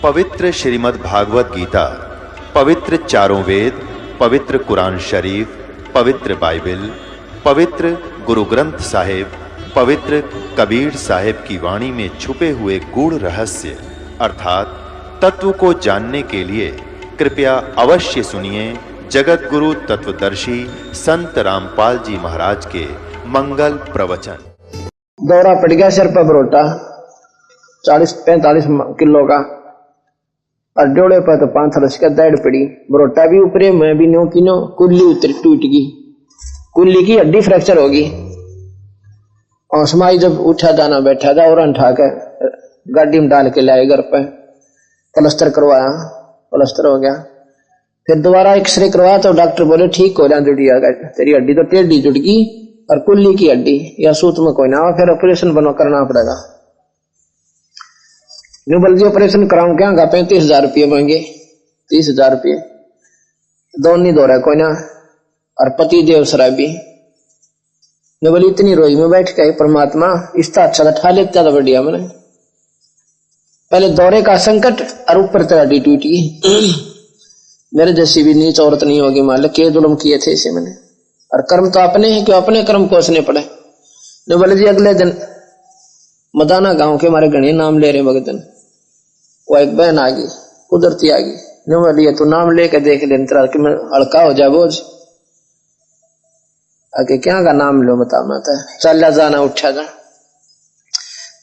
पवित्र श्रीमद् भागवत गीता, पवित्र चारों वेद, पवित्र कुरान शरीफ, पवित्र बाइबल, पवित्र गुरु ग्रंथ साहिब, पवित्र कबीर साहिब की वाणी में छुपे हुए गूढ़ रहस्य अर्थात तत्व को जानने के लिए कृपया अवश्य सुनिए जगत गुरु तत्वदर्शी संत रामपाल जी महाराज के मंगल प्रवचन। दौरा पड़ गया सिर पर बरोटा 40-45 किलो का और डोले पर तो 5 रस का दाढ़ पड़ी। बरोटा भी ऊपरे मैं भी नो की नो कुल्ली उतर टूट गई, कुल्ली की हड्डी फ्रैक्चर होगी। और समाई जब उठा जाना बैठा था और उठा के गाड़ी में डाल के लाए घर पे, प्लास्टर करवाया, प्लास्टर हो गया। फिर दोबारा एक्सरे करवाया तो डॉक्टर बोले ठीक हो जाए, जुड़िया तेरी हड्डी तो टेढ़ी जुड़ गई और कुल्ली की हड्डी या सूत में कोई ना हो, फिर ऑपरेशन बनो करना पड़ेगा। जो बल्कि ऑपरेशन कराऊं क्या 35,000 रुपये मांगे, 30,000 रुपये दोनों नहीं दो रहा कोई ना। और पति देव शराबी ने बोली इतनी रोई में बैठ के परमात्मा इसका अच्छा ठा लेता था बढ़िया। मैंने पहले दौरे का संकट और ऊपर तेरा हड्डी टूट गई। मेरे जैसी भी नीच औरत नहीं होगी मालिक, के जुल्म किए थे इसे मैंने। और कर्म तो अपने हैं, क्यों अपने कर्म कोसने पड़े। ने बोले जी अगले दिन मदाना गांव के हमारे गणे नाम ले रहे भगतन, वो एक बहन आ गई, कुदरती आ गई। ने बोलिए तू नाम लेके देख ले कि मैं हल्का हो जा बोझ। आगे क्या का नाम लो बता माता, चल जाना उठा जा,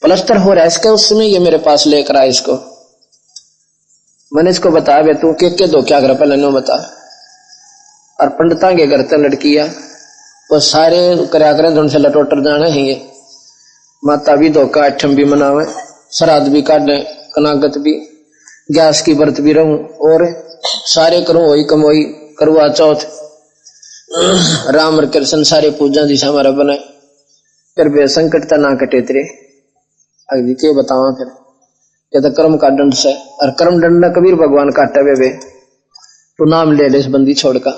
प्लास्टर हो रहा है इसका। उस समय ये मेरे पास लेकर आया इसको, मैंने इसको बता बे तू के दो क्या कर पहले नो बता। और पंडिता के घर तक लड़किया वो सारे करया करें धुन से लटोटर जाना है। ये माता भी धोखा अठम भी मनावे, श्राद्ध भी काटे, कनागत भी, गैस की व्रत भी रहूं और सारे करूं वही कमोई, करवा चौथ, राम और कृष्ण सारे पूजा दिशा हमारा बनाए। फिर बे संकट ता ना कटे तेरे अगली के बतावा। फिर ये तो कर्म का दंड से, और कर्म दंड न कबीर भगवान काटे वे तो नाम ले ले इस बंदी छोड़ का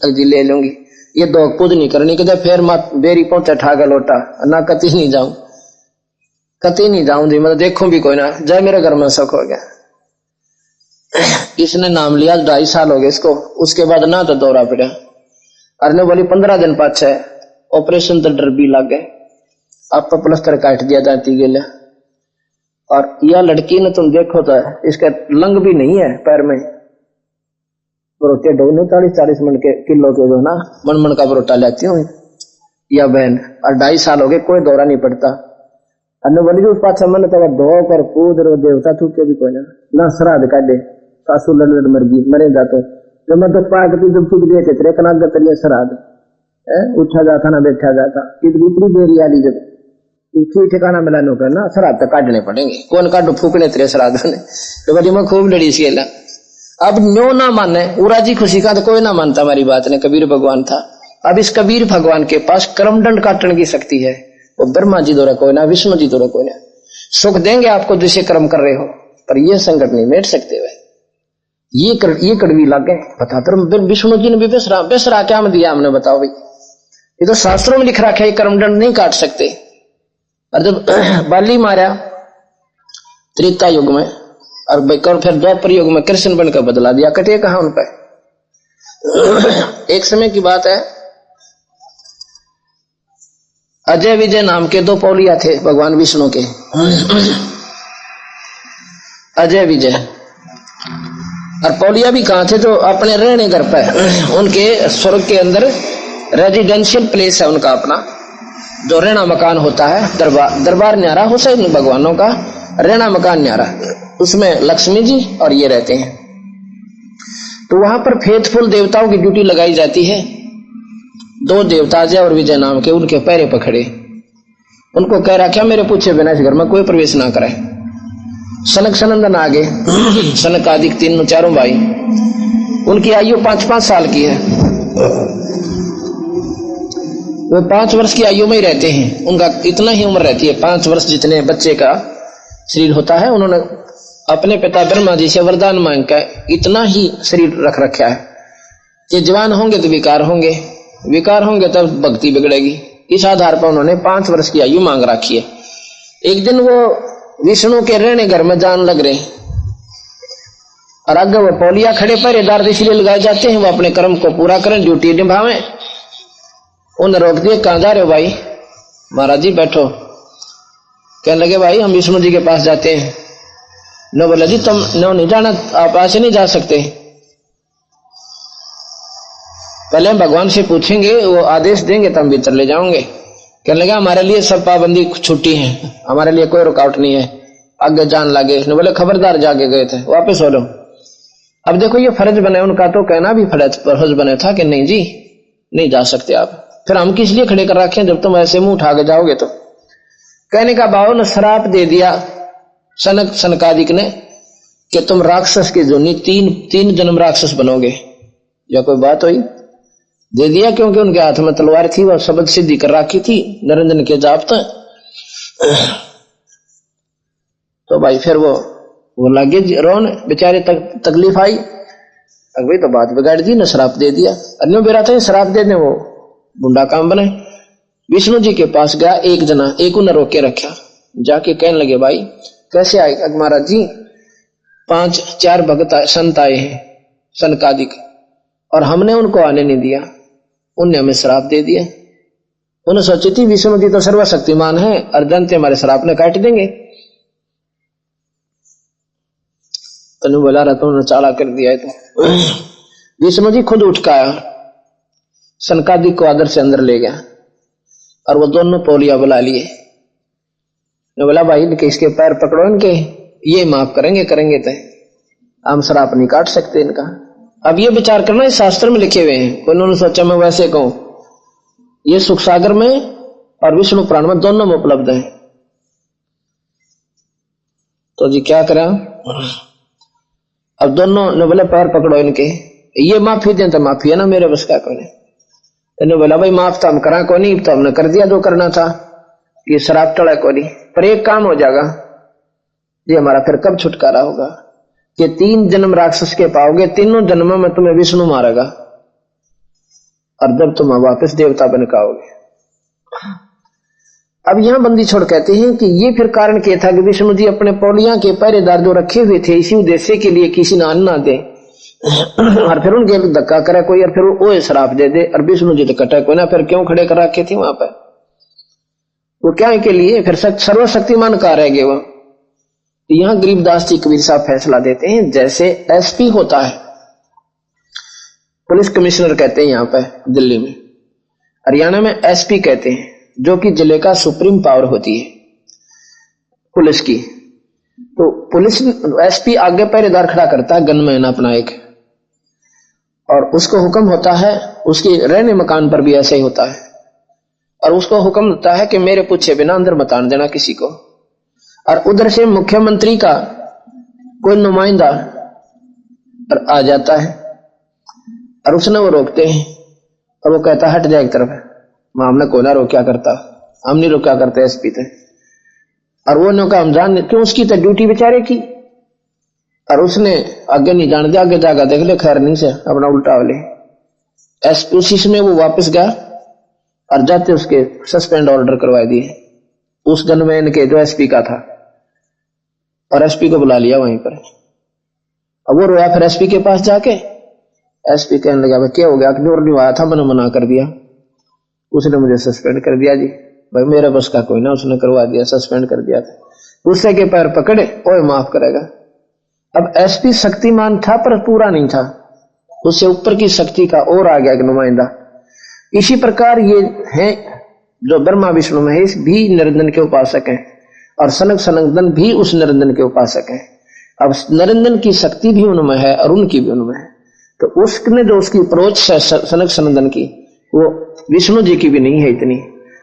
अगली ले लूंगी। ये दो कुछ नहीं करनी कहते फिर मत बेरी पहुंचा ठागा लोटा ना कती नहीं जाऊं, कती नहीं जाऊं जी, मतलब देखूं भी कोई ना जाए मेरे घर में शक हो गया। इसने नाम लिया 2.5 साल हो गए इसको, उसके बाद ना तो दौरा पड़ा। अरे बोली 15 दिन पाछे ऑपरेशन तो डर भी लग गए, आप प्लास्टर काट दिया जाती गेले। और यह लड़की ने तुम देखो तो इसका लंग भी नहीं है पैर में, बरोटे डोने 40-40 मन के किलो के जो ना मन का बरोटा लेती हूँ या बहन। और 2.5 साल हो गए कोई दौरा नहीं पड़ता। अन्य बनी जो पाछा मन तक धो कर कूद रो देवता तू के भी कोई ना श्राद्ध काटे, सासू लड़ मर गई मरे जाते जब मैं तो पाक तू जब छूट गए थे तेरे कनागत तेरे श्राद्ध उठा जाता ना बैठा जाता। इतनी देरी आली जब ठीक ठिकाना मिलाने का ना श्राद्ध तो काटने पड़ेंगे, कौन काटो फूकने तेरे श्राद्ध ने। तो बड़ी मैं खूब लड़ी सी। अब न्यो ना माने उरा जी खुशी का तो कोई ना मानता हमारी बात ने, कबीर भगवान था। अब इस कबीर भगवान के पास कर्मदंड काटने की शक्ति है। वो ब्रह्मा जी द्वारा कोई ना, विष्णु जी द्वारा कोई ना। सुख देंगे आपको जिसे कर्म कर रहे हो, पर ये संकट नहीं मेट सकते वे। ये कड़वी लागे बता तो विष्णु जी ने भी बेसरा क्या में दिया हमने, बताओ भाई। ये तो शास्त्रों में लिख रखा है कर्मदंड नहीं काट सकते। और जब बाली मारा त्रेता युग में और फिर द्वापर युग में कृष्ण बनकर बदला दिया, कटे कहा उन पर। एक समय की बात है, अजय विजय नाम के 2 पौलिया थे भगवान विष्णु के, अजय विजय। और पौलिया भी कहां थे, जो अपने रहने घर पर उनके स्वर्ग के अंदर रेजिडेंशियल प्लेस है उनका अपना, जो रहना मकान होता है। दरबार न्यारा हुसैन भगवानों का रहना मकान न्यारा, उसमें लक्ष्मी जी और ये रहते हैं। तो वहां पर फेथफुल देवताओं की ड्यूटी लगाई जाती है। 2 देवता अजय और विजय नाम के उनके पैरे पकड़े, उनको कह रहा क्या मेरे पूछे बिना इस घर में कोई प्रवेश ना करे। सनक सनंदन आगे सनक आदि 3-4 भाई, उनकी आयु 5-5 साल की है। वो 5 वर्ष की आयु में ही रहते हैं, उनका इतना ही उम्र रहती है, 5 वर्ष जितने बच्चे का शरीर होता है। उन्होंने अपने पिता ब्रह्मा जी से वरदान मांग कर इतना ही शरीर रख रखा है कि जवान होंगे तो विकार होंगे तब भक्ति बिगड़ेगी। इस आधार पर उन्होंने 5 वर्ष की आयु मांग रखी है। एक दिन वो विष्णु के रहने घर में जान लग रहे और आगे वो पौलिया खड़े पहरेदार इसलिए लगाए जाते हैं वो अपने कर्म को पूरा करें, ड्यूटी निभावें। उन्हें रोक दिए, कहां जा रहे हो भाई? महाराज जी बैठो। कहने लगे भाई हम विष्णु जी के पास जाते हैं। न बोला जी तुम न नहीं जाना, आप ऐसे नहीं जा सकते, पहले हम भगवान से पूछेंगे, वो आदेश देंगे तब भीतर ले जाओगे। कहने लगा हमारे लिए सब पाबंदी छुट्टी है, हमारे लिए कोई रुकावट नहीं है, आगे जान लगे। न बोले खबरदार, जाके गए थे वापस हो लो। अब देखो ये फर्ज बने उनका, तो कहना भी फर्ज बने था कि नहीं जी नहीं जा सकते आप, फिर हम किस लिए खड़े कर रखे जब तुम ऐसे मुंह उठा के जाओगे तो। कहने का भाव ने श्राप दे दिया सनकादिक ने कि तुम राक्षस की जोनी तीन जन्म राक्षस बनोगे। या कोई बात हुई? दे दिया, क्योंकि उनके हाथ में तलवार थी, वह शब्द सिद्धि कर रखी थी निरंजन के जाप तक। तो भाई फिर वो लगे रोन, बेचारे तकलीफ आई। अभी तो बात बिगाड़ दी, न श्राप दे दिया। अन्यों बेरा था श्राप देने वो बुंडा काम बने। विष्णु जी के पास गया एक जना, एक उन्हें रोके रखा, जाके कहने लगे भाई कैसे आए? महाराज जी 5-4 भगत संत आए हैं सनकादिक, और हमने उनको आने नहीं दिया, उनने हमें श्राप दे दिया। उन्हें सोची थी विष्णु जी तो सर्वशक्तिमान है और जनते हमारे श्राप ने काट देंगे। तनु बोला रहा तो चाला कर दिया है। तो विष्णु जी खुद उठ के आया, सनकादिक को आदर से अंदर ले गया और वो दोनों पौलिया बुला लिए। ने बोला भाई इनके इसके पैर पकड़ो, इनके ये माफ करेंगे तो हम श्राप नहीं काट सकते इनका। अब ये विचार करना इस शास्त्र में लिखे हुए हैं, उन्होंने सोचा मैं वैसे कहूं, ये सुख सागर में और विष्णु पुराण में दोनों में उपलब्ध है। तो जी क्या करा, अब दोनों ने बोले पैर पकड़ो इनके, ये माफी दें तो माफी है ना, मेरे बस का कोई नहीं। तो बोला भाई माफ तो हम करा को नहीं, तो हमने कर दिया जो करना था, ये शराब टड़ा को नहीं। पर एक काम हो जाएगा, ये हमारा फिर कब छुटकारा होगा कि 3 जन्म राक्षस के पाओगे, तीनों जन्मों में तुम्हें विष्णु मारेगा और जब तुम वापस देवता बन के आओगे। अब यहां बंदी छोड़ कहते हैं कि ये फिर कारण क्या था कि विष्णु जी अपने पौलिया के पहरेदार जो रखे हुए थे इसी उद्देश्य के लिए किसी ने अन्न ना दे और फिर उनके धक्का करे कोई और फिर वो श्राप दे दे, और विष्णु जी तो कटे कोई ना, फिर क्यों खड़े कर रखे थे वहां पर? वो क्या के लिए फिर सर्वशक्तिमान कहा रह गए वो। यहां गरीबदास जी कबीर साहब फैसला देते हैं, जैसे एसपी होता है, पुलिस कमिश्नर कहते हैं यहाँ पर दिल्ली में, हरियाणा में एसपी कहते हैं, जो कि जिले का सुप्रीम पावर होती है पुलिस की। तो पुलिस एसपी आगे पहरेदार खड़ा करता है गनमैन अपना एक, और उसको हुक्म होता है, उसके रहने मकान पर भी ऐसे ही होता है, और उसको हुक्म होता है कि मेरे पूछे बिना अंदर मत आने देना किसी को। और उधर से मुख्यमंत्री का कोई नुमाइंदा आ जाता है और उसने वो रोकते हैं और वो कहता हट जाए एक तरफ, हमने को ना रोक्या करता, हम नहीं रोक्या करते एसपी थे। और वो ने कहा हम जान क्यों, उसकी तो ड्यूटी बेचारे की, और उसने आगे नहीं जान दिया, आगे जाकर देख ले खैर नहीं से अपना उल्टा वाले एसपी उसी में वो वापस गया और जाते उसके सस्पेंड ऑर्डर करवा दिए उस गनमैन के जो एसपी का था, और एसपी को बुला लिया वहीं पर। अब वो रोया फिर एसपी के पास जाके, एसपी कहने लगा भाई क्या हो गया, जोर नहीं आया था, मैंने मना कर दिया, उसने मुझे सस्पेंड कर दिया जी। भाई मेरे बस का कोई ना, उसने करवा दिया, सस्पेंड कर दिया था। गुस्से के पैर पकड़े, ओए माफ करेगा। अब एसपी शक्तिमान था पर पूरा नहीं था, उससे ऊपर की शक्ति का और आ गया एक नुमाइंदा। इसी प्रकार ये है जो ब्रह्मा विष्णु महेश भी निरंजन के उपासक हैं और सनक सनंदन भी उस निरंजन के उपासक हैं। अब निरंजन की शक्ति भी उनमें है और उनकी भी उनमें है, तो उसने जो उसकी अप्रोच है सनक सनंदन की, वो विष्णु जी की भी नहीं है इतनी,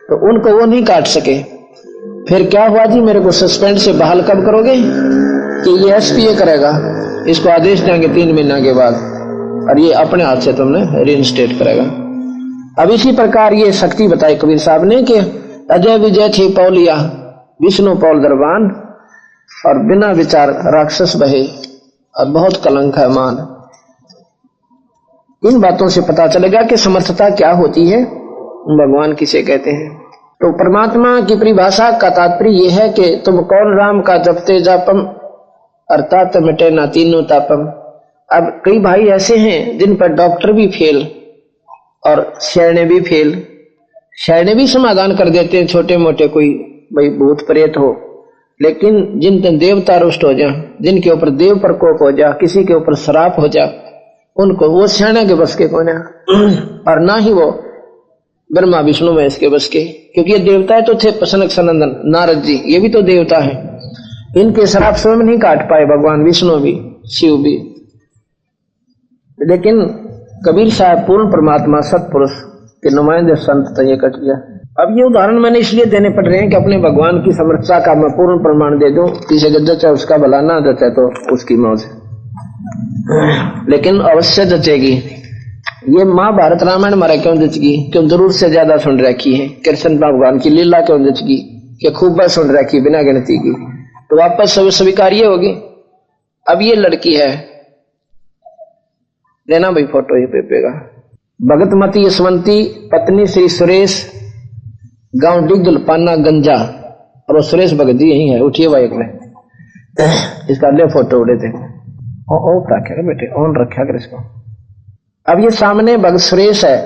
तो उनको वो नहीं काट सके। फिर क्या हुआ जी, मेरे को सस्पेंड से बहाल कब करोगे? कि ये एसपी करेगा, इसको आदेश देंगे 3 महीना के बाद, और ये अपने हाथ से तुमने रीइंस्टेट करेगा। अब इसी प्रकार ये शक्ति बताई कबीर साहब ने कि अजय विजय थी पौलिया, विष्णु पौल दरबान, और बिना विचार राक्षस बहे, और बहुत कलंक है मान। इन बातों से पता चलेगा कि समर्थता क्या होती है, भगवान किसे कहते हैं। तो परमात्मा की परिभाषा का तात्पर्य यह है कि तुम कौन राम का जपते जापम, अर्थात मिटे ना तीनों तापम। अब कई भाई ऐसे हैं जिन पर डॉक्टर भी फेल और शरणे भी फेल, शरणे भी समाधान कर देते हैं छोटे मोटे, कोई भाई भूत प्रेत हो, लेकिन जिन पर देवता रुष्ट हो जा, जिनके ऊपर देव प्रकोप हो जा, किसी के ऊपर श्राप हो जा, उनको वो शरणे के बस के कौन है, और ना ही वो ब्रह्मा विष्णु महेश के बस के, क्योंकि ये देवता तो थे सनक सनंदन नारद जी, ये भी तो देवता है, इनके श्राप स्वयं नहीं काट पाए भगवान विष्णु भी शिव भी। लेकिन कबीर साहब पूर्ण परमात्मा सतपुरुष के नुमाइंदे संत तो ये कट गया। अब ये उदाहरण मैंने इसलिए देने पड़ रहे हैं कि अपने भगवान की समर्थता का मैं पूर्ण प्रमाण दे दूं, किसी के जचे उसका भला ना जचे तो उसकी मौज, लेकिन अवश्य जचेगी। ये महाभारत रामायण हमारा क्यों जचगी, क्यों जरूर से ज्यादा सुन रखी है, कृष्ण भगवान की लीला क्यों जचगी, कि खूब बार सुन रखी बिना गिनती की, तो वापस सब स्वीकार्य होगी। अब ये लड़की है, देना भाई फोटो ये पेपेगा, भगतमती यशवंती पत्नी श्री सुरेश, गांव डिगल पाना गंजा, और वो सुरेश भगत जी यही है, उठिए भाई एक में इसका ले फोटो उड़े थे, ऑफ रखेगा बेटे, ऑन रखा कर इसको। अब ये सामने भगत सुरेश है,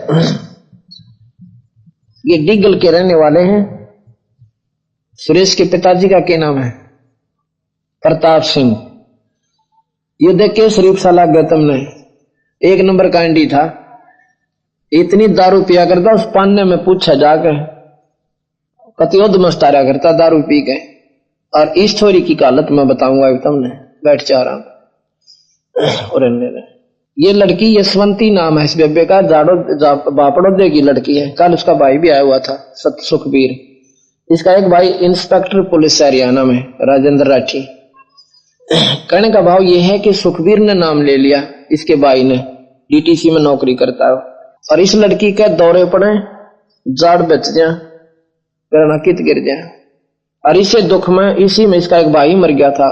ये डिगल के रहने वाले हैं। सुरेश के पिताजी का क्या नाम है, प्रताप सिंह। ये देख के शरीफ साला गौतम ने, एक नंबर का एंडी था, इतनी दारू पिया करता, उस पान्ने में पूछा जाकर कतियोद मस्तारा करता दारू पी के, और इस छोरी की हालत में बताऊंगा तुमने, बैठ जा रहा और ये लड़की यशवंती नाम है इस बेबे का, बापड़ोदे की लड़की है। कल उसका भाई भी आया हुआ था सुखबीर, इसका एक भाई इंस्पेक्टर पुलिस हरियाणा में राजेंद्र राठी। कहने का भाव ये है कि सुखबीर ने नाम ले लिया, इसके भाई ने डीटीसी में नौकरी करता है, और इस लड़की के दौरे पड़े, जाड़ बच जाए, करना कित गिर जाए, और इसे दुख में इसी में इसका एक भाई मर गया था,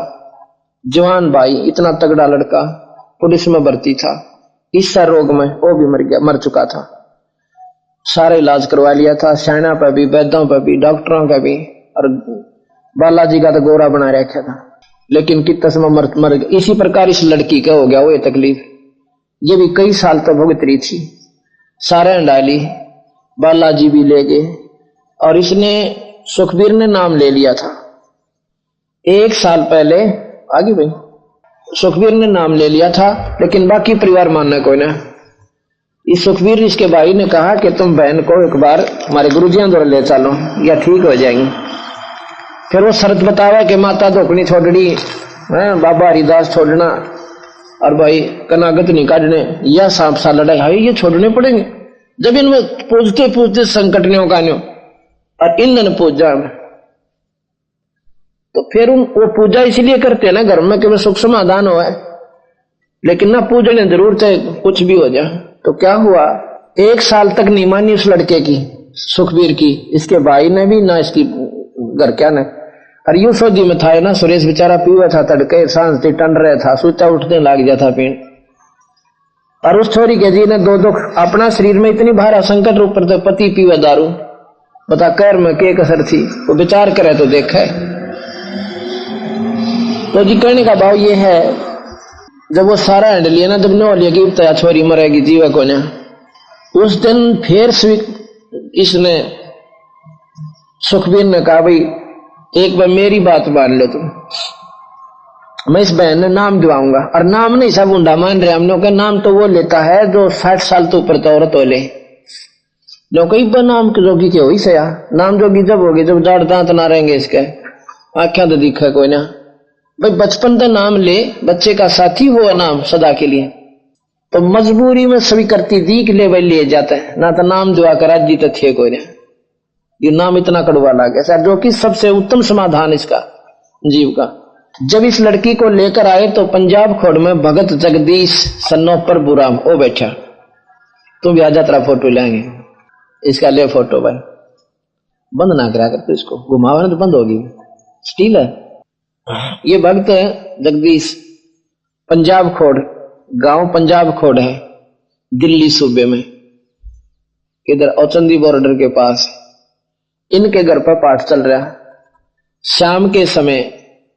जवान भाई, इतना तगड़ा लड़का, पुलिस में भर्ती था, इस रोग में वो भी मर चुका था। सारा इलाज करवा लिया था, सेना पे भी, वैद्यों पे भी, डॉक्टरों का भी, और बालाजी का तो गोरा बना रखा था, लेकिन कितना समय मर गया। इसी प्रकार इस लड़की का हो गया वो ये तकलीफ, ये भी कई साल तक भुगत रही थी, सारे डाली, बालाजी भी ले गए, और इसने सुखबीर ने नाम ले लिया था। एक साल पहले आगे भाई सुखबीर ने नाम ले लिया था, लेकिन बाकी परिवार मानना कोई ना। इस सुखबीर इसके भाई ने कहा कि तुम बहन को एक बार हमारे गुरुजियों द्वारा ले चलो, या ठीक हो जाएंगी। फिर वो शर्त बतावा कि माता धोकनी छोड़नी, बाबा हरिदास छोड़ना, और भाई कनागत नहीं काटने, या सांप सा लड़ाई है, ये छोड़ने पड़ेंगे। जब इनमें पूछते पूछते संकट नहीं होगा न्यो, और इन पूजा में, तो फिर वो पूजा इसलिए करते हैं ना घर में कि वो सुख समाधान हो, लेकिन ना पूजने जरूर चाहे कुछ भी हो जाए। तो क्या हुआ, एक साल तक नहीं मानी उस लड़के की, सुखबीर की, इसके भाई ने भी ना, इसकी घर क्या ने। और यू सोजी में था ना, सुरेश बेचारा पीवा था, तड़के सांझ टन रहा था, सोचा उठने लग गया था पीण। और उस छोरी के जी ने दो अपना शरीर में इतनी भारा संकट रूप पर, पति पीवा दारू, बता कर में के कसर थी, वो विचार करे तो देखा है। तो जी कहने का भाव ये है, जब वो सारा हैंडल लिया ना, जब न लिया कि तया छोरी मरेगी जीवा को ना, उस दिन फिर इसने सुखबीर ने कहा भाई एक बार मेरी बात मान लो तुम, मैं इस बहन ने नाम दिवाऊंगा। और नाम नहीं सब ऊंडा मान रहे हम लोग का, नाम तो वो लेता है जो 60 साल तो ऊपर तो औरत हो ले, जो कई बार नाम के जोगी के हो ही सया, नाम जोगी जब होगी जब जाड़ दांत ना रहेंगे इसके, आख्या तो दिखा कोई ना भाई, बचपन का नाम ले, बच्चे का साथी हो नाम सदा के लिए, तो मजबूरी में सभी करती दीख ले भाई ले जाता है ना, तो नाम दुआ करा जी तो थे कोई ना, ये नाम इतना कड़वा लगा सर, जो कि सबसे उत्तम समाधान इसका जीव का। जब इस लड़की को लेकर आए तो पंजाब खोड़ में भगत जगदीश सन्नोपर बुराम वो बैठा, तुम भी आजा तेरा फोटो लेंगे, इसका ले फोटो भाई, बंद ना करा कर, तो इसको घुमावा तो बंद होगी, स्टील है। ये भक्त जगदीश पंजाब खोड़, गांव पंजाब खोड़ है, दिल्ली सूबे में, इधर औचंदी बॉर्डर के पास। इनके घर पर पाठ चल रहा, शाम के समय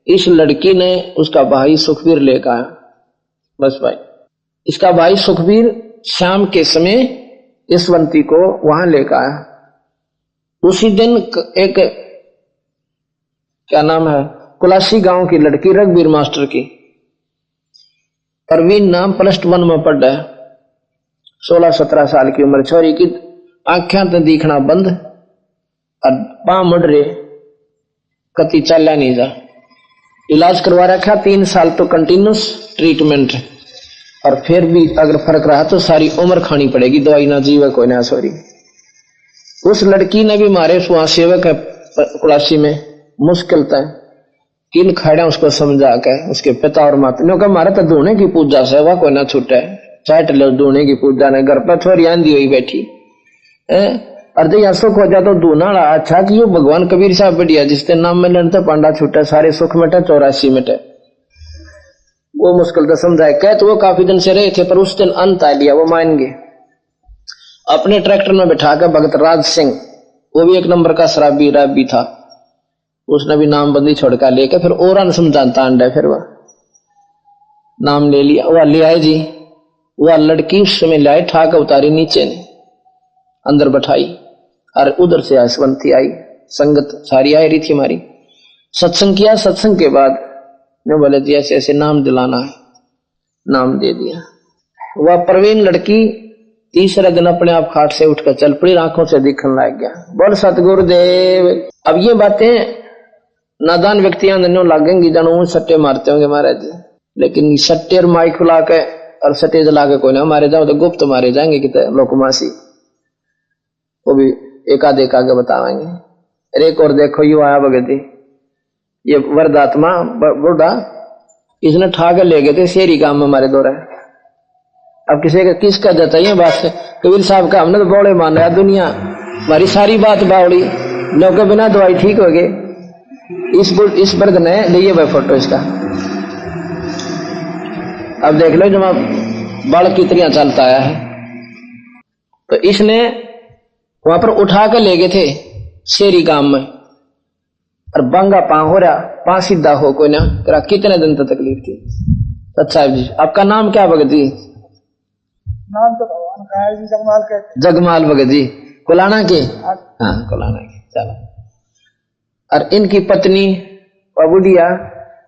इस लड़की ने उसका भाई सुखबीर लेकर आया, बस भाई इसका भाई सुखबीर शाम के समय यशवंती को वहां लेकर आया। उसी दिन एक क्या नाम है कुलासी गांव की लड़की रघुवीर मास्टर की परवीन नाम +1 में पढ़ है। 16-17 साल की उम्र छोरी की, आंखें तो दिखना बंद और पांव मुड़ रहे, कति चला नहीं जा। इलाज करवा रखा 3 साल तो कंटिन्यूस ट्रीटमेंट, और फिर भी अगर फर्क रहा तो सारी उम्र खानी पड़ेगी दवाई, ना जीवे कोई ना सॉरी। उस लड़की ने भी मारे वहां सेवक है कुलासी में मुश्किल था किन खड़ा उसको समझा के उसके पिता और माता ने कहा मारे तो धोने की पूजा से वह कोई ना छूटे, चाट लो धोने की पूजा ने घर पर छोरी आंधी हुई बैठी अर्धे या सुख हो जा तो धोना अच्छा कि भगवान कबीर साहब बढ़िया जिसके नाम में लड़ते पांडा छूटे सारे सुख मिटे 84 मिटे। वो मुश्किल तो समझाए कह तो वो काफी दिन से रहे थे पर उस दिन अंत आ लिया, वो मान गए। अपने ट्रैक्टर में बैठा कर भगत राज सिंह, वो भी 1 नंबर का शराबी राबी था, उसने भी नामबंदी छोड़कर लेके फिर और समझाता अंडा, फिर वह नाम ले लिया। वह ले आए जी, वह लड़की उस समय लाए ठाक उतारी नीचे ने अंदर बैठाई और उधर से यशवंती आई, संगत सारी आई रही थी हमारी। सत्संग किया, सत्संग के बाद ने बोले जी ऐसे ऐसे नाम दिलाना है, नाम दे दिया। वह प्रवीण लड़की तीसरे दिन अपने आप खाट से उठकर चल पड़ी, आंखों से दिखने लग गया। बोल सतगुरुदेव। अब ये बातें नादान व्यक्तियां लागेंगी जानू सट्टे मारते होंगे महाराज, लेकिन सट्टे और माइक खुला के और सट्टे जला के कोई ना मारे जाओ तो गुप्त मारे जाएंगे कितने लोकमासी, वो भी एक आगे बताएंगे। एक और देखो यू आया भगत ये वरदात्मा बूढ़ा, इसने ठाकर ले गए थे शेरी गांव में हमारे दौरा। अब किसका देता ये बात कबीर साहब का, हमने तो बौड़े मान रहा दुनिया हमारी सारी बात बावड़ी लोग के बिना दवाई ठीक हो गए। इस वर्ग ने लिए भाई फोटो इसका, अब देख लो जब बाल कितनी चलता आया है। तो इसने वहां पर उठा कर ले गए थे शेरी गांव में, और बंगा पांव हो रहा, पांव सीधा हो कोई ना करा। कितने दिन तक तकलीफ थी। अच्छा जी आपका नाम क्या भगत जी? नाम तो भगवान का है जी, जगमाल के। जगमाल भगत जी कुलाना के? हाँ कुलाना के। चलो, और इनकी पत्नी बुढ़िया,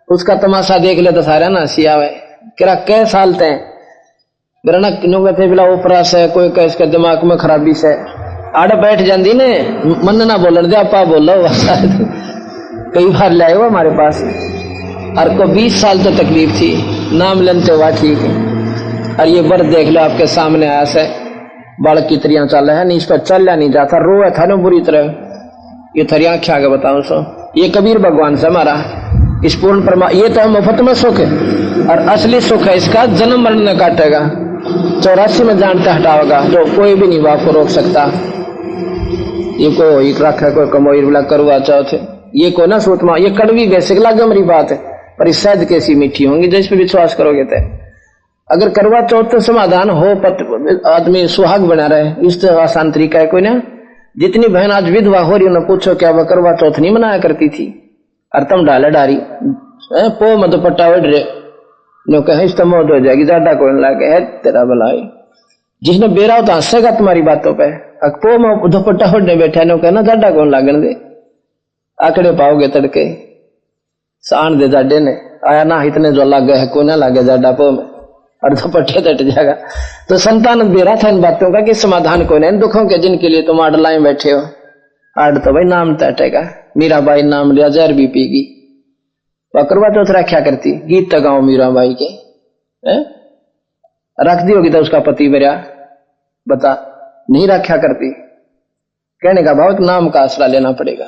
उसका तमाशा देख ले तो सारा ना सियावे करा कै साल थे थे बिला ऊपरा से कोई कह इसके दिमाग में खराबी से आड़ बैठ जाती ने मन ना बोलन दे आपा बोलो कई बार लाए हो हमारे पास, और को 20 साल तो तकलीफ थी, नाम लेते हुआ ठीक है। और ये बर्द देख लो आपके सामने आया से बाल की तरियां चल रहा है, नहीं इस पर चलना नहीं जाता, रोए था ना बुरी तरह। ये थरी आंखें आगे बताऊं सो ये कबीर भगवान से हमारा इस पूर्ण परमा, ये तो मुफ्त में सुख है, और असली सुख है इसका जन्म मरण न काटेगा, 84 में जानते हटाओगा तो कोई भी नहीं बाप को रोक सकता। ये कोई रखा कोई कमोई बोला करवा चौथ, ये को ना सोचमा, ये कड़वी वैसे लगे मेरी बात है, पर इस शायद कैसी मीठी होंगी जिस पे विश्वास करोगे तो। अगर करवा चौथ तो समाधान हो, आदमी सुहाग बना रहे, इस तरह आसान तरीका है कोई ना। जितनी बहन आज विधवा हो रही उन्हें पूछो क्या वह करवा चौथ नहीं मनाया करती थी, और तुम डाला डारी पो मत पट्टा उड़ रहे नो कहे इस मौत हो जाएगी, ज्यादा कोई लागे है तेरा भलाई। जिसने बेरा होता हंसेगा तुम्हारी बातों पे, पो में दुपट्टा उड़ने बैठा नो कहना ज्यादा कौन लागन दे, आंकड़े पाओगे तड़के साण दे जाडे ने आया ना, इतने जो लागे है कोई ना लागे ज्यादा पो में, और दुपट्टे तट जाएगा। तो संतान बेरा था इन बातों का कि समाधान कोई नहीं, दुखों के जिनके लिए तुम आड़ लाए बैठे हो, आड़ तो भाई नाम तटेगा। मीराबाई नाम लिया जहर भी पीगी, करवा चौथ रखा करती, गीत तो गाओ मीराबाई के रख दी होगी तो उसका पति बरिया बता नहीं रखा करती, कहने का भाव नाम का आसरा लेना पड़ेगा।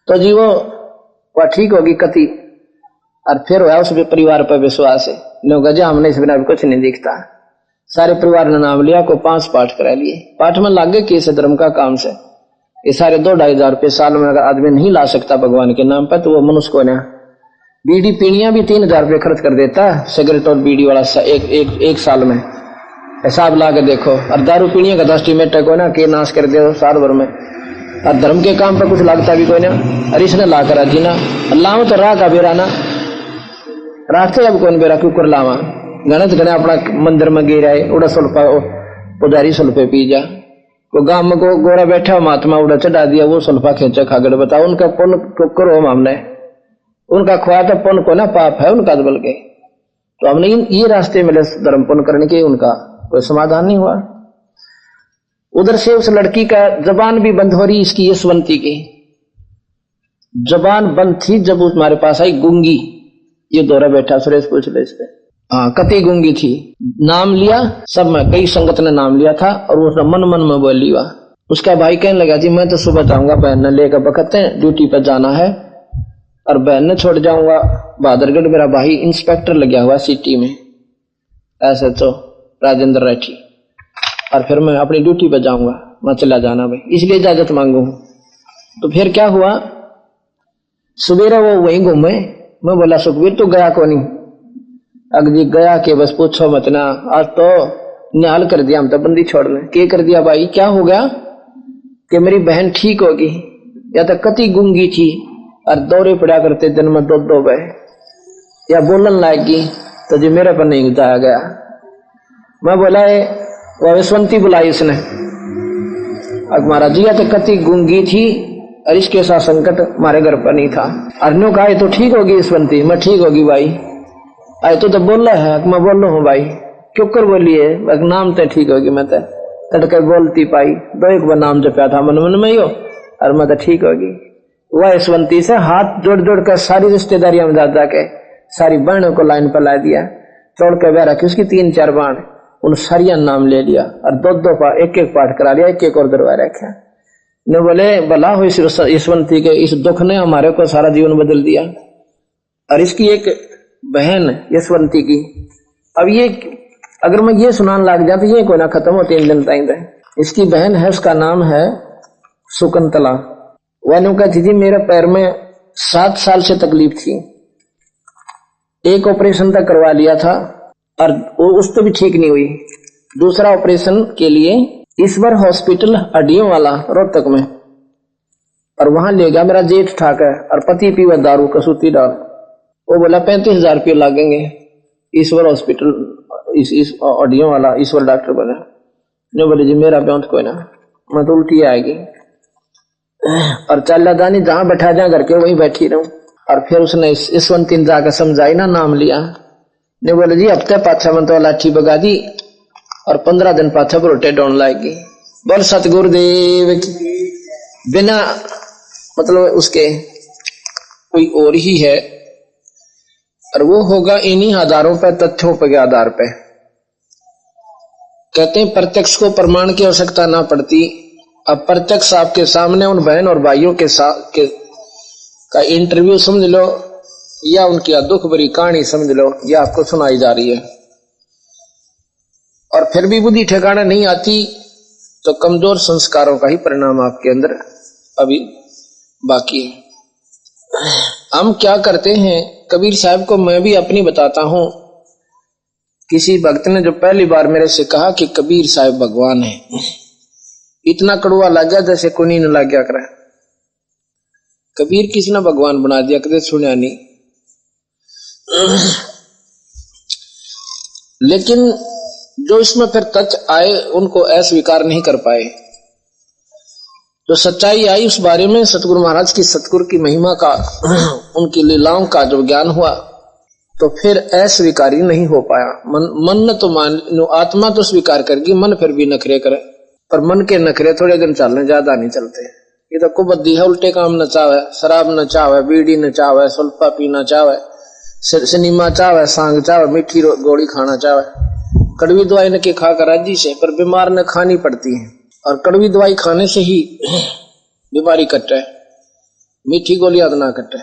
तो जी वो ठीक होगी कति, और फिर हुआ उस परिवार पर विश्वास है, लोग गजा हमने इस बिना भी कुछ नहीं दिखता। सारे परिवार ने नाम लिया, को 5 पाठ करा लिए, पाठ में लागे कि इसे धर्म का काम से ये सारे 2-2.5 हजार रुपये साल में अगर आदमी नहीं ला सकता भगवान के नाम पर, तो वो मनुष्य को ना बीड़ी पीणियां भी 3,000 रुपये खर्च कर देता, सिगरेट और बीड़ी वाला एक साल में हिसाब ला के देखो। और दारू पीणियां का 10 टीमेट को ना के नाश कर दे साल भर में, और धर्म के काम पर कुछ लगता भी कोई ना, और इसने ला कर जीना अल्लाह तो राह का बेराना रास्ते अब कौन बेरा क्यों कर लावा गणत गणे अपना मंदिर में गिर आए उड़ा सुल्फा पुजारी सुल्फे पी जा वो गांव में को गोरा बैठा महात्मा उड़ा चढ़ा दिया वो सुल्फा खेचा खागड़ बताओ उनका पुण्य तो करो हमने उनका खुआ तो पुण्य को ना पाप है उनका बल के तो हमने ये रास्ते मिले धर्म पुण्य करने के उनका कोई समाधान नहीं हुआ। उधर से उस लड़की का जबान भी बंद हो रही इसकी यशवंती की जबान बंद थी जब हमारे पास आई गूंगी ये दौरा बैठा सुरेश पूछ ले इससे हाँ कति गूंगी थी नाम लिया सब में कई संगत ने नाम लिया था और उसने मन मन में बोल लिया। उसका भाई कहने लगा जी मैं तो सुबह जाऊंगा बहन ने लेकर बकते हैं ड्यूटी पर जाना है और बहन ने छोड़ जाऊंगा बहादुरगढ़ मेरा भाई इंस्पेक्टर लगा हुआ सिटी में ऐसे तो राजेंद्र राठी और फिर मैं अपनी ड्यूटी पर जाऊंगा मैं चला जाना भाई इसलिए इजाजत मांगू। तो फिर क्या हुआ सुबेरा वो वहीं घूमे मैं बोला सुखबीर तू गया को नहीं अगली गया के बस पूछो मत ना आज तो निहाल कर दिया हम तो बंदी छोड़ने क्या कर दिया भाई क्या हो गया कि मेरी बहन ठीक होगी या तो कति गूंगी थी और दौरे पड़ा करते दिन में दो बह या बोलन लाएगी तो जी मेरे पर नहीं जाया गया। मैं बोला वो यशवंती बुलाई इसने महाराज जी या तो कति गूंगी थी और इसके साथ संकट हमारे घर पर नहीं था अर्नो का तो ठीक होगी यशवंती मैं ठीक होगी भाई आए तो बोल रहा है मैं बोल रहा हूँ भाई क्यों कर बोलिए नाम तो ठीक होगी मैं तो तड़के बोलती पाई दो एक बार नाम जपया था मन मन में ही हो और मैं तो ठीक होगी। वह यशवंती से हाथ जोड़ जोड़ कर सारी रिश्तेदारियां में जाके सारी बहनों को लाइन पर ला दिया चौड़ के बह रखी उसकी 3-4 बाण उन सारिया नाम ले लिया और दो एक पाठ करा लिया एक और दरबार रखा ने बोले भला हो इस यशवंती के इस दुख ने हमारे को सारा जीवन बदल दिया। और इसकी एक बहन यशवंती की अब ये अगर मैं ये सुनाने लग जाता तो ये कोई ना खत्म हो 3 दिन तक। इसकी बहन है उसका नाम है सुकंतला वह कहती थी मेरे पैर में 7 साल से तकलीफ थी एक ऑपरेशन तक करवा लिया था और उस तो भी ठीक नहीं हुई दूसरा ऑपरेशन के लिए ईश्वर हॉस्पिटल हड्डियों वाला रोहतक में और वहां ले गया मेरा जेठ ठाकर और पति पीवा दारू कसूती डाल वो बोला 35,000 रुपये लगेंगे ईश्वर हॉस्पिटल इस हड्डियों वाला ईश्वर डॉक्टर बोला जो बोले जी मेरा ब्यांत कोई ना मैं तो उल्टी आएगी और चल दानी जहां बैठा जा घर के वही बैठी रहूं। और फिर उसने यशवंती जाकर समझाई ना नाम लिया ने बोले जी हफ्ते पाछा मन तो लाठी बगा दी और 15 दिन पाछा रोटे डोन लाएगी बोल सतगुरुदेव की बिना मतलब उसके कोई और ही है और वो होगा इन्हीं आधारों पर तथ्यों के आधार पर। कहते हैं प्रत्यक्ष को प्रमाण की आवश्यकता ना पड़ती अब प्रत्यक्ष आपके सामने उन बहन और भाइयों के साथ का इंटरव्यू समझ लो या उनकी दुख भरी कहानी समझ लो या आपको सुनाई जा रही है और फिर भी बुद्धि ठिकाना नहीं आती तो कमजोर संस्कारों का ही परिणाम आपके अंदर अभी बाकी है। हम क्या करते हैं कबीर साहब को मैं भी अपनी बताता हूं। किसी भक्त ने जो पहली बार मेरे से कहा कि कबीर साहब भगवान है इतना कड़वा लग गया जैसे कोई न लग गया करे कबीर किसी ने भगवान बना दिया कदे सुना नहीं। लेकिन जो इसमें फिर तथ्य आए उनको अस्वीकार नहीं कर पाए। जो सच्चाई आई उस बारे में सतगुरु महाराज की सतगुरु की महिमा का उनकी लीलाओं का जो ज्ञान हुआ तो फिर अस्वीकारी नहीं हो पाया। मन ने तो मान आत्मा तो स्वीकार करेगी मन फिर भी नखरे करे पर मन के नखरे थोड़े दिन चलने ज्यादा नहीं चलते। ये तो कुबद्दी है उल्टे काम न चाहे शराब न चाहे बीड़ी न चाहे सुल्फा पीना चाहे सिनेमा चाहे सांग चाहे मीठी गोली खाना चाहे कड़वी दवाई न के खा कर राजी से पर बीमार न खानी पड़ती है और कड़वी दवाई खाने से ही बीमारी कटे मीठी गोलियां ना कटे।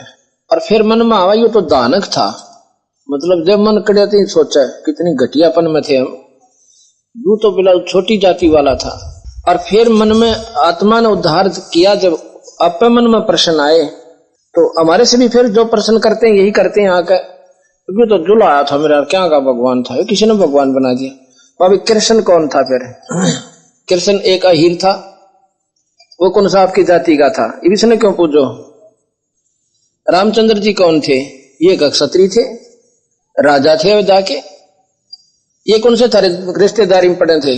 और फिर मन में आवा ये तो दानक था मतलब जब मन कड़े तो सोचा कितनी घटियापन में थे हम यू तो बिला छोटी जाति वाला था। और फिर मन में आत्मा ने उद्धार किया जब अपने मन में प्रश्न आए तो हमारे से भी फिर जो प्रश्न करते हैं यही करते हैं आकर क्योंकि तो जुल आया था मेरा क्या का भगवान था किसी ने भगवान बना दिया। अभी कृष्ण कौन था फिर कृष्ण एक अहीर था वो कौन सा आपकी जाति का था इसने क्यों पूछो। रामचंद्र जी कौन थे ये क्षत्रिय थे राजा थे जाके, ये कौन से थारे रिश्तेदारी में पड़े थे,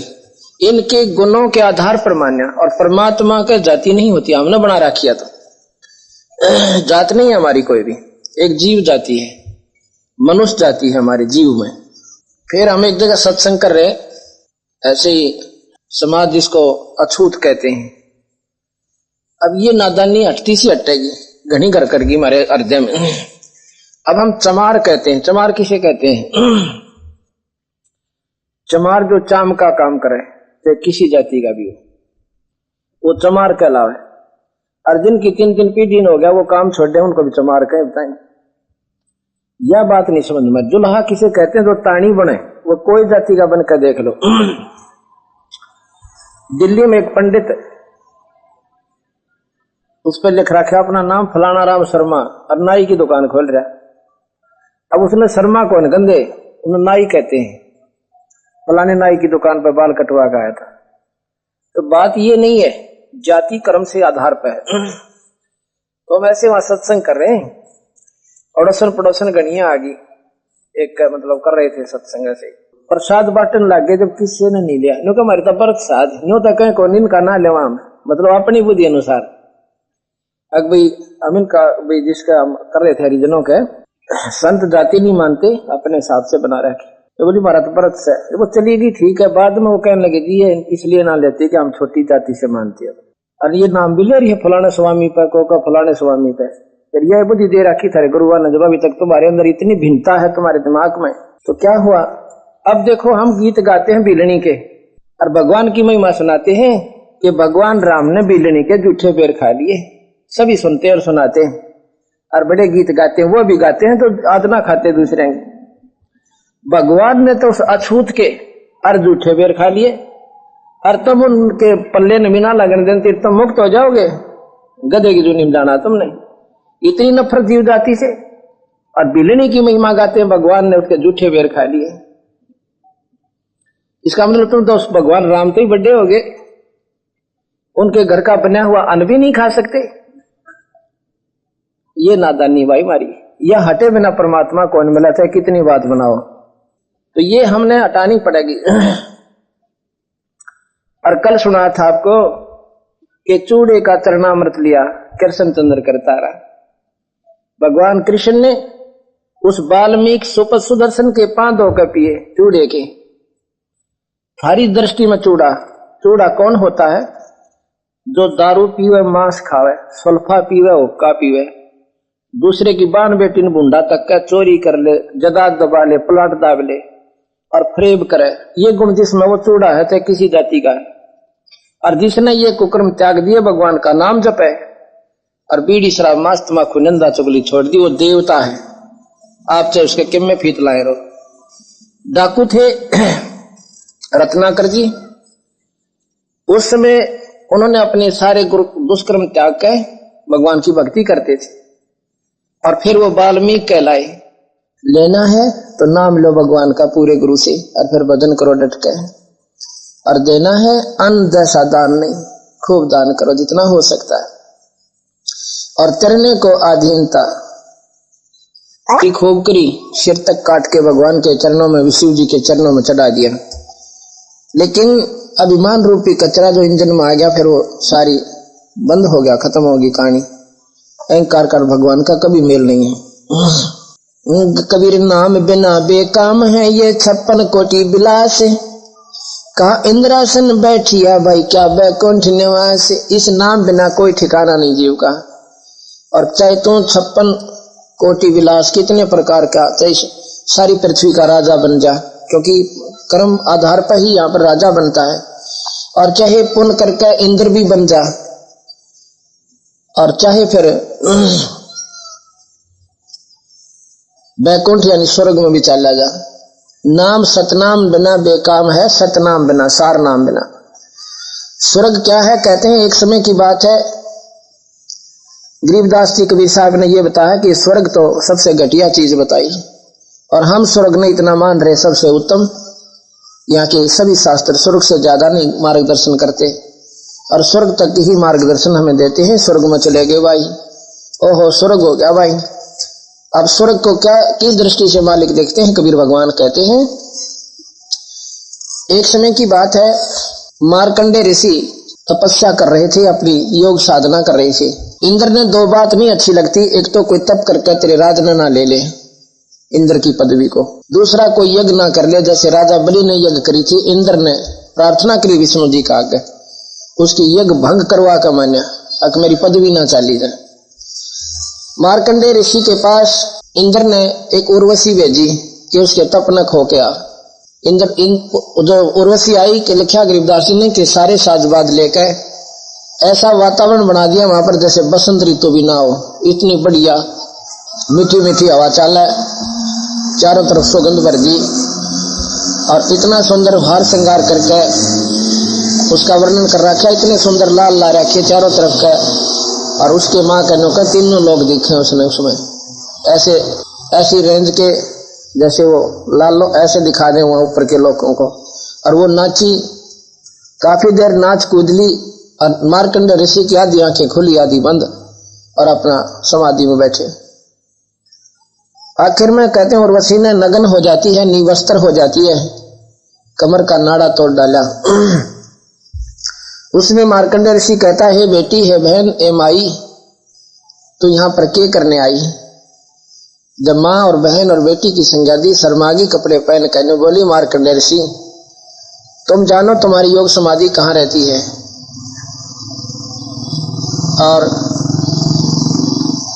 इनके गुणों के आधार पर मान्या। और परमात्मा का जाति नहीं होती, हमने बना रखिया तो जात नहीं है हमारी कोई भी, एक जीव जाति है, मनुष्य जाति है हमारे जीव में। फिर हम एक जगह सत्संग कर रहे, ऐसे ही समाज जिसको अछूत कहते हैं। अब ये नादानी हटती सी हटेगी, घनी घर करगी हमारे हृदय में। अब हम चमार कहते हैं। चमार किसे कहते हैं? चमार जो चाम का काम करे, चाहे किसी जाति का भी हो, वो चमार कहलावे। अर्जुन की 3 पीढ़ी हो गया वो काम छोड़ दे, उनको भी चमार कहे। बताएं, यह बात नहीं समझ में। जुल्हा किसे कहते हैं? जो ताणी बने, वो कोई जाति का बन कर देख लो। दिल्ली में एक पंडित, उस पर लिख रखा अपना नाम फलाना राम शर्मा, और नाई की दुकान खोल रहा। अब उसने शर्मा कौन गंदे, उन्हें नाई कहते हैं। फलाने नाई की दुकान पर बाल कटवा के आया था। तो बात ये नहीं है, जाति कर्म से आधार पर है। तो हम ऐसे वहां सत्संग कर रहे हैं, अड़ोसन पड़ोसन गणिया आ गई, एक मतलब कर रहे थे सत्संग। ऐसे प्रसाद बांटन लग गए, जब किसी ने नहीं लिया, न्यू हमारे तो प्रसाद न्यू तक कौन इनका ना ले, मतलब अपनी बुद्धि अनुसार। अब भाई अमीन का भाई जिसका हम कर रहे थे हरिजनों के, संत जाति नहीं मानते, अपने हिसाब से बना रखे। तो बोली हमारा तो व्रत से, वो चली गई ठीक है। बाद में वो कहने लगे जी ये इसलिए ना लेते कि हम छोटी जाति से मानते हैं, और ये नाम भी ले रही है फलाने स्वामी पे, को फलाने स्वामी पे। फिर यह बुद्धि दे रखी थारे गुरुआ ने, जब अभी तक तुम्हारे अंदर इतनी भिन्नता है तुम्हारे दिमाग में, तो क्या हुआ? अब देखो हम गीत गाते हैं बिलनी के, और भगवान की महिमा सुनाते हैं कि भगवान राम ने बिलनी के जूठे बेर खा लिए। सभी सुनते और सुनाते हैं, और बड़े गीत गाते हैं, वो भी गाते हैं तो आदना खाते दूसरे। भगवान ने तो उस अछूत के और जूठे बेर खा लिए, और तुम उनके पल्ले न बिना लगन देते तुम मुक्त हो जाओगे। गधे की जूनी में डाना तुमने, इतनी नफरत जीव जाति से। और बिलनी की महिमा गाते हैं, भगवान ने उसके जूठे बेर खा लिए। इसका मतलब तुम तो उस भगवान राम तो ही बड़े हो गए, उनके घर का बना हुआ अन्न भी नहीं खा सकते। ये नादानी भाई मारी, यह हटे बिना परमात्मा कौन मिला, चाहे कितनी बात बनाओ। तो ये हमने हटानी पड़ेगी। और कल सुना था आपको कि चूड़े का चरणामृत लिया कृष्ण चंद्र करता रहा। भगवान कृष्ण ने उस वाल्मीकि सुदर्शन के 5 धोकर पिए चूड़े के। हमारी दृष्टि में चूड़ा कौन होता है? जो दारू पीवे, मांस खावे, सुल्फा पीवे, हुक्का पीवे, दूसरे की बान बेटी ने भूंडा तक का चोरी कर ले, जदाद दबा ले, प्लाट दाब ले और फरेब करे। ये गुण जिसमें वो चूड़ा है, चाहे किसी जाति का है। और जिसने ये कुकर्म त्याग दिए, भगवान का नाम जपे और बीड़ी शराब मांस तम्बाकू निंदा चुगली छोड़ दी, वो देवता है। आप चाहे उसके किम में फीत लाए रहो। डाकू थे रत्नाकर जी, उस समय उन्होंने अपने सारे दुष्कर्म त्याग कर भगवान की भक्ति करते थे। और फिर वो वाल्मीकि कहलाए। लेना है तो नाम लो भगवान का पूरे गुरु से, और फिर भजन करो डट के। और देना है अन्न जैसा दान नहीं, खूब दान करो जितना हो सकता है। और चरने को अधीनता की खूब करी, सिर तक काट के भगवान के चरणों में, शिव जी के चरणों में चढ़ा दिया। लेकिन अभिमान रूपी कचरा जो इंजन में आ गया, फिर वो सारी बंद हो गया, खत्म होगी कहानी। अहंकार का भगवान का कभी मेल नहीं है। कबीर नाम बिना बेकाम है ये 56 कोटि विलास, कहा इंद्रासन बैठिया भाई क्या बैकुंठ निवास। इस नाम बिना कोई ठिकाना नहीं जीव का। और चाहे तू 56 कोटि विलास कितने प्रकार का, चाहे सारी पृथ्वी का राजा बन जा, क्योंकि कर्म आधार पर ही यहाँ पर राजा बनता है। और चाहे पुण्य करके इंद्र भी बन जा, और चाहे फिर बैकुंठ यानी स्वर्ग में भी चला जा। नाम सतनाम बिना बेकाम है, सतनाम बिना, सार नाम बिना। स्वर्ग क्या है? कहते हैं एक समय की बात है, गरीबदास जी कबीर साहब ने यह बताया कि स्वर्ग तो सबसे घटिया चीज बताई, और हम स्वर्ग नहीं इतना मान रहे सबसे उत्तम। यहाँ के सभी शास्त्र स्वर्ग से ज्यादा नहीं मार्गदर्शन करते, और स्वर्ग तक ही मार्गदर्शन हमें देते हैं। स्वर्ग में चले गए भाई, ओहो स्वर्ग हो गया भाई। अब स्वर्ग को क्या किस दृष्टि से मालिक देखते हैं? कबीर भगवान कहते हैं, एक समय की बात है, मार्कंडे ऋषि तपस्या कर रहे थे, अपनी योग साधना कर रहे थे। इंद्र ने दो बात नहीं अच्छी लगती, एक तो कोई तप करके तेरे राज ना ले ले इंद्र की पदवी को, दूसरा कोई यज्ञ ना कर ले, जैसे राजा बलि ने यज्ञ करी थी, इंद्र ने प्रार्थना करी विष्णु जी का आगे, उसकी यज्ञ भंग करवा कर मान्या अक मेरी पदवी ना चाली जाए। मार्कंडे ऋषि के पास इंद्र ने एक उर्वशी भेजी कि उसके तप न खो के आ। जो उर्वशी आई कि लिखा गरीबदास जी ने कि सारे साजबाद लेकर ऐसा वातावरण बना दिया वहां पर जैसे बसंत ऋतु भी ना हो, इतनी बढ़िया मीठी मीठी हवा चाले, चारों तरफ सुगंध भर दी और इतना सुंदर हार श्रृंगार करके उसका वर्णन कर रखा, इतने सुंदर लाल ला रखे चारों तरफ का, और उसके माँ का नौका तीनों लोग दिखे उसने उसमें ऐसे ऐसी रेंज के जैसे वो लाल ऐसे दिखा दे वहां ऊपर के लोगों को, और वो नाची, काफी देर नाच कूदली और मार्कंडे ऋषि की आधी आंखें खुली आधी बंद और अपना समाधि में बैठे। आखिर में कहते हैं उर्वशी ने नग्न हो जाती है, निवस्त्र हो जाती है, कमर का नाड़ा तोड़ डाला। उसमें मार्कंडे ऋषि कहता है, बेटी है बहन ए माई, तू यहाँ पर क्या करने आई? जब माँ और बहन और बेटी की संज्ञा दी, शर्मागी कपड़े पहन कहने बोली, मार्कंडे ऋषि तुम जानो तुम्हारी योग समाधि कहाँ रहती है, और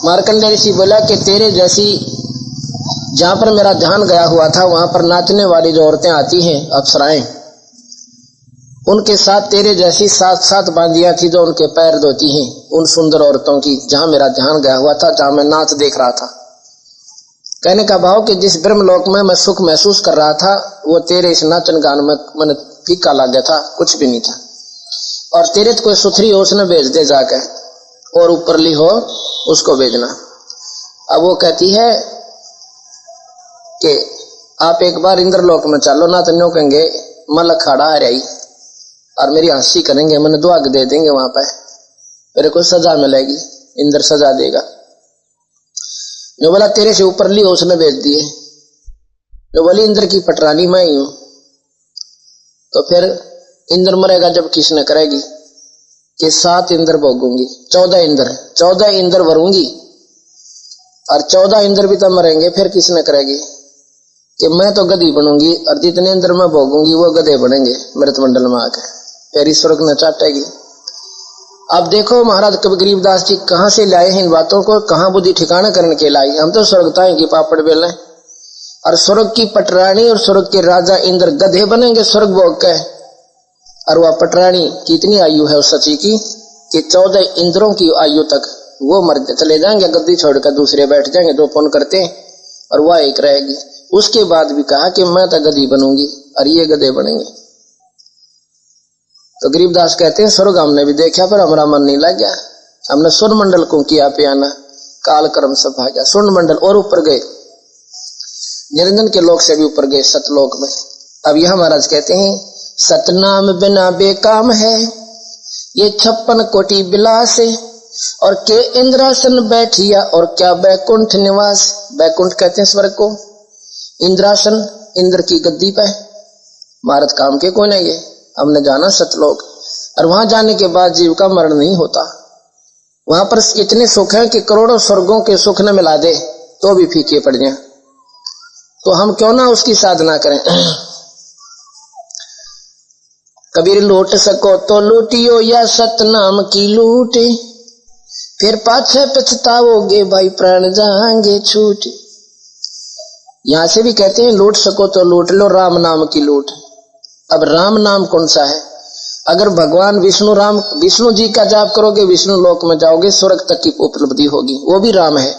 मार्कंडे ऋषि बोला कि तेरे जैसी जहां पर मेरा ध्यान गया हुआ था वहां पर नाचने वाली जो औरतें आती हैं अप्सराएं, उनके साथ तेरे जैसी साथ साथ बांधियां थी जो उनके पैर धोती हैं, उन सुंदर औरतों की जहां मेरा ध्यान गया हुआ था, जहां मैं नाच देख रहा था। कहने का भाव कि जिस ब्रह्मलोक में मैं सुख महसूस कर रहा था वो तेरे इस नाचन गान में मन फीका लग गया था, कुछ भी नहीं था। और तेरे तो कोई सुथरी हो उसने भेज दे जाकर, और ऊपरली हो उसको भेजना। अब वो कहती है कि आप एक बार इंद्रलोक में चलो ना, तो न्यों कहेंगे मलक खड़ा आ रही और मेरी हंसी करेंगे, मैंने दुआ दे देंगे, वहां पर मेरे को सजा मिलेगी, इंद्र सजा देगा। जो बोला तेरे से ऊपर ली उसने भेज दिए, जो बोली इंद्र की पटरानी मैं ही हूं, तो फिर इंद्र मरेगा जब किसने करेगी कि 7 इंद्र भोगूंगी, 14 इंद्र भरूंगी, और 14 इंद्र भी तो मरेंगे, फिर किसने करेगी कि मैं तो गधी बनूंगी और जितने इंद्र में भोगूंगी वो गधे बनेंगे मृत मंडल में आकर, फिर ईश्वर न चाटेगी। अब देखो महाराज कवि गरीबदास जी कहां से लाए हैं इन बातों को, कहां बुद्धि ठिकाना करने के लाई। हम तो स्वर्गताएं की पापड़ बेल हैं, और स्वर्ग की पटरानी और स्वर्ग के राजा इंद्र गधे बनेंगे स्वर्ग भोग के, और वह पटरानी कितनी आयु है उस सची की कि 14 इंद्रों की आयु तक वो मर चले जाएंगे, गद्दी छोड़कर दूसरे बैठ जाएंगे जो पुण्य करते हैं, और वह एक रहेगी। उसके बाद भी कहा कि मैं तो गधी बनूंगी और ये गधे बनेंगे। तो गरीबदास कहते हैं स्वर्ग हमने भी देखा पर हमारा मन नहीं लग गया, हमने स्वर्ण मंडल को किया पियाना, काल कर्म सब भाग्या। स्वर्ण मंडल और ऊपर गए, निरंजन के लोक से भी ऊपर गए, सतलोक में। अब यह महाराज कहते हैं सतनाम बिना बेकाम है ये 56 कोटि बिलास, और के इंद्रासन बैठिया और क्या बैकुंठ निवास। बैकुंठ कहते हैं स्वर्ग को, इंद्रासन इंद्र की गद्दी पे, महारत काम के कौन है ये, हमने जाना सतलोक, और वहां जाने के बाद जीव का मरण नहीं होता। वहां पर इतने सुख हैं कि करोड़ों स्वर्गों के सुख न मिला दे तो भी फीके पड़ जाए, तो हम क्यों ना उसकी साधना करें। कबीर लूट सको तो लूटियो या सतनाम की लूट, फिर पाछे पछताओगे भाई प्राण जाएंगे छूट। यहां से भी कहते हैं लूट सको तो लूट लो राम नाम की लूट। अब राम नाम कौन सा है? अगर भगवान विष्णु जी का जाप करोगे विष्णु लोक में जाओगे, स्वर्ग तक की उपलब्धि होगी, वो भी राम है।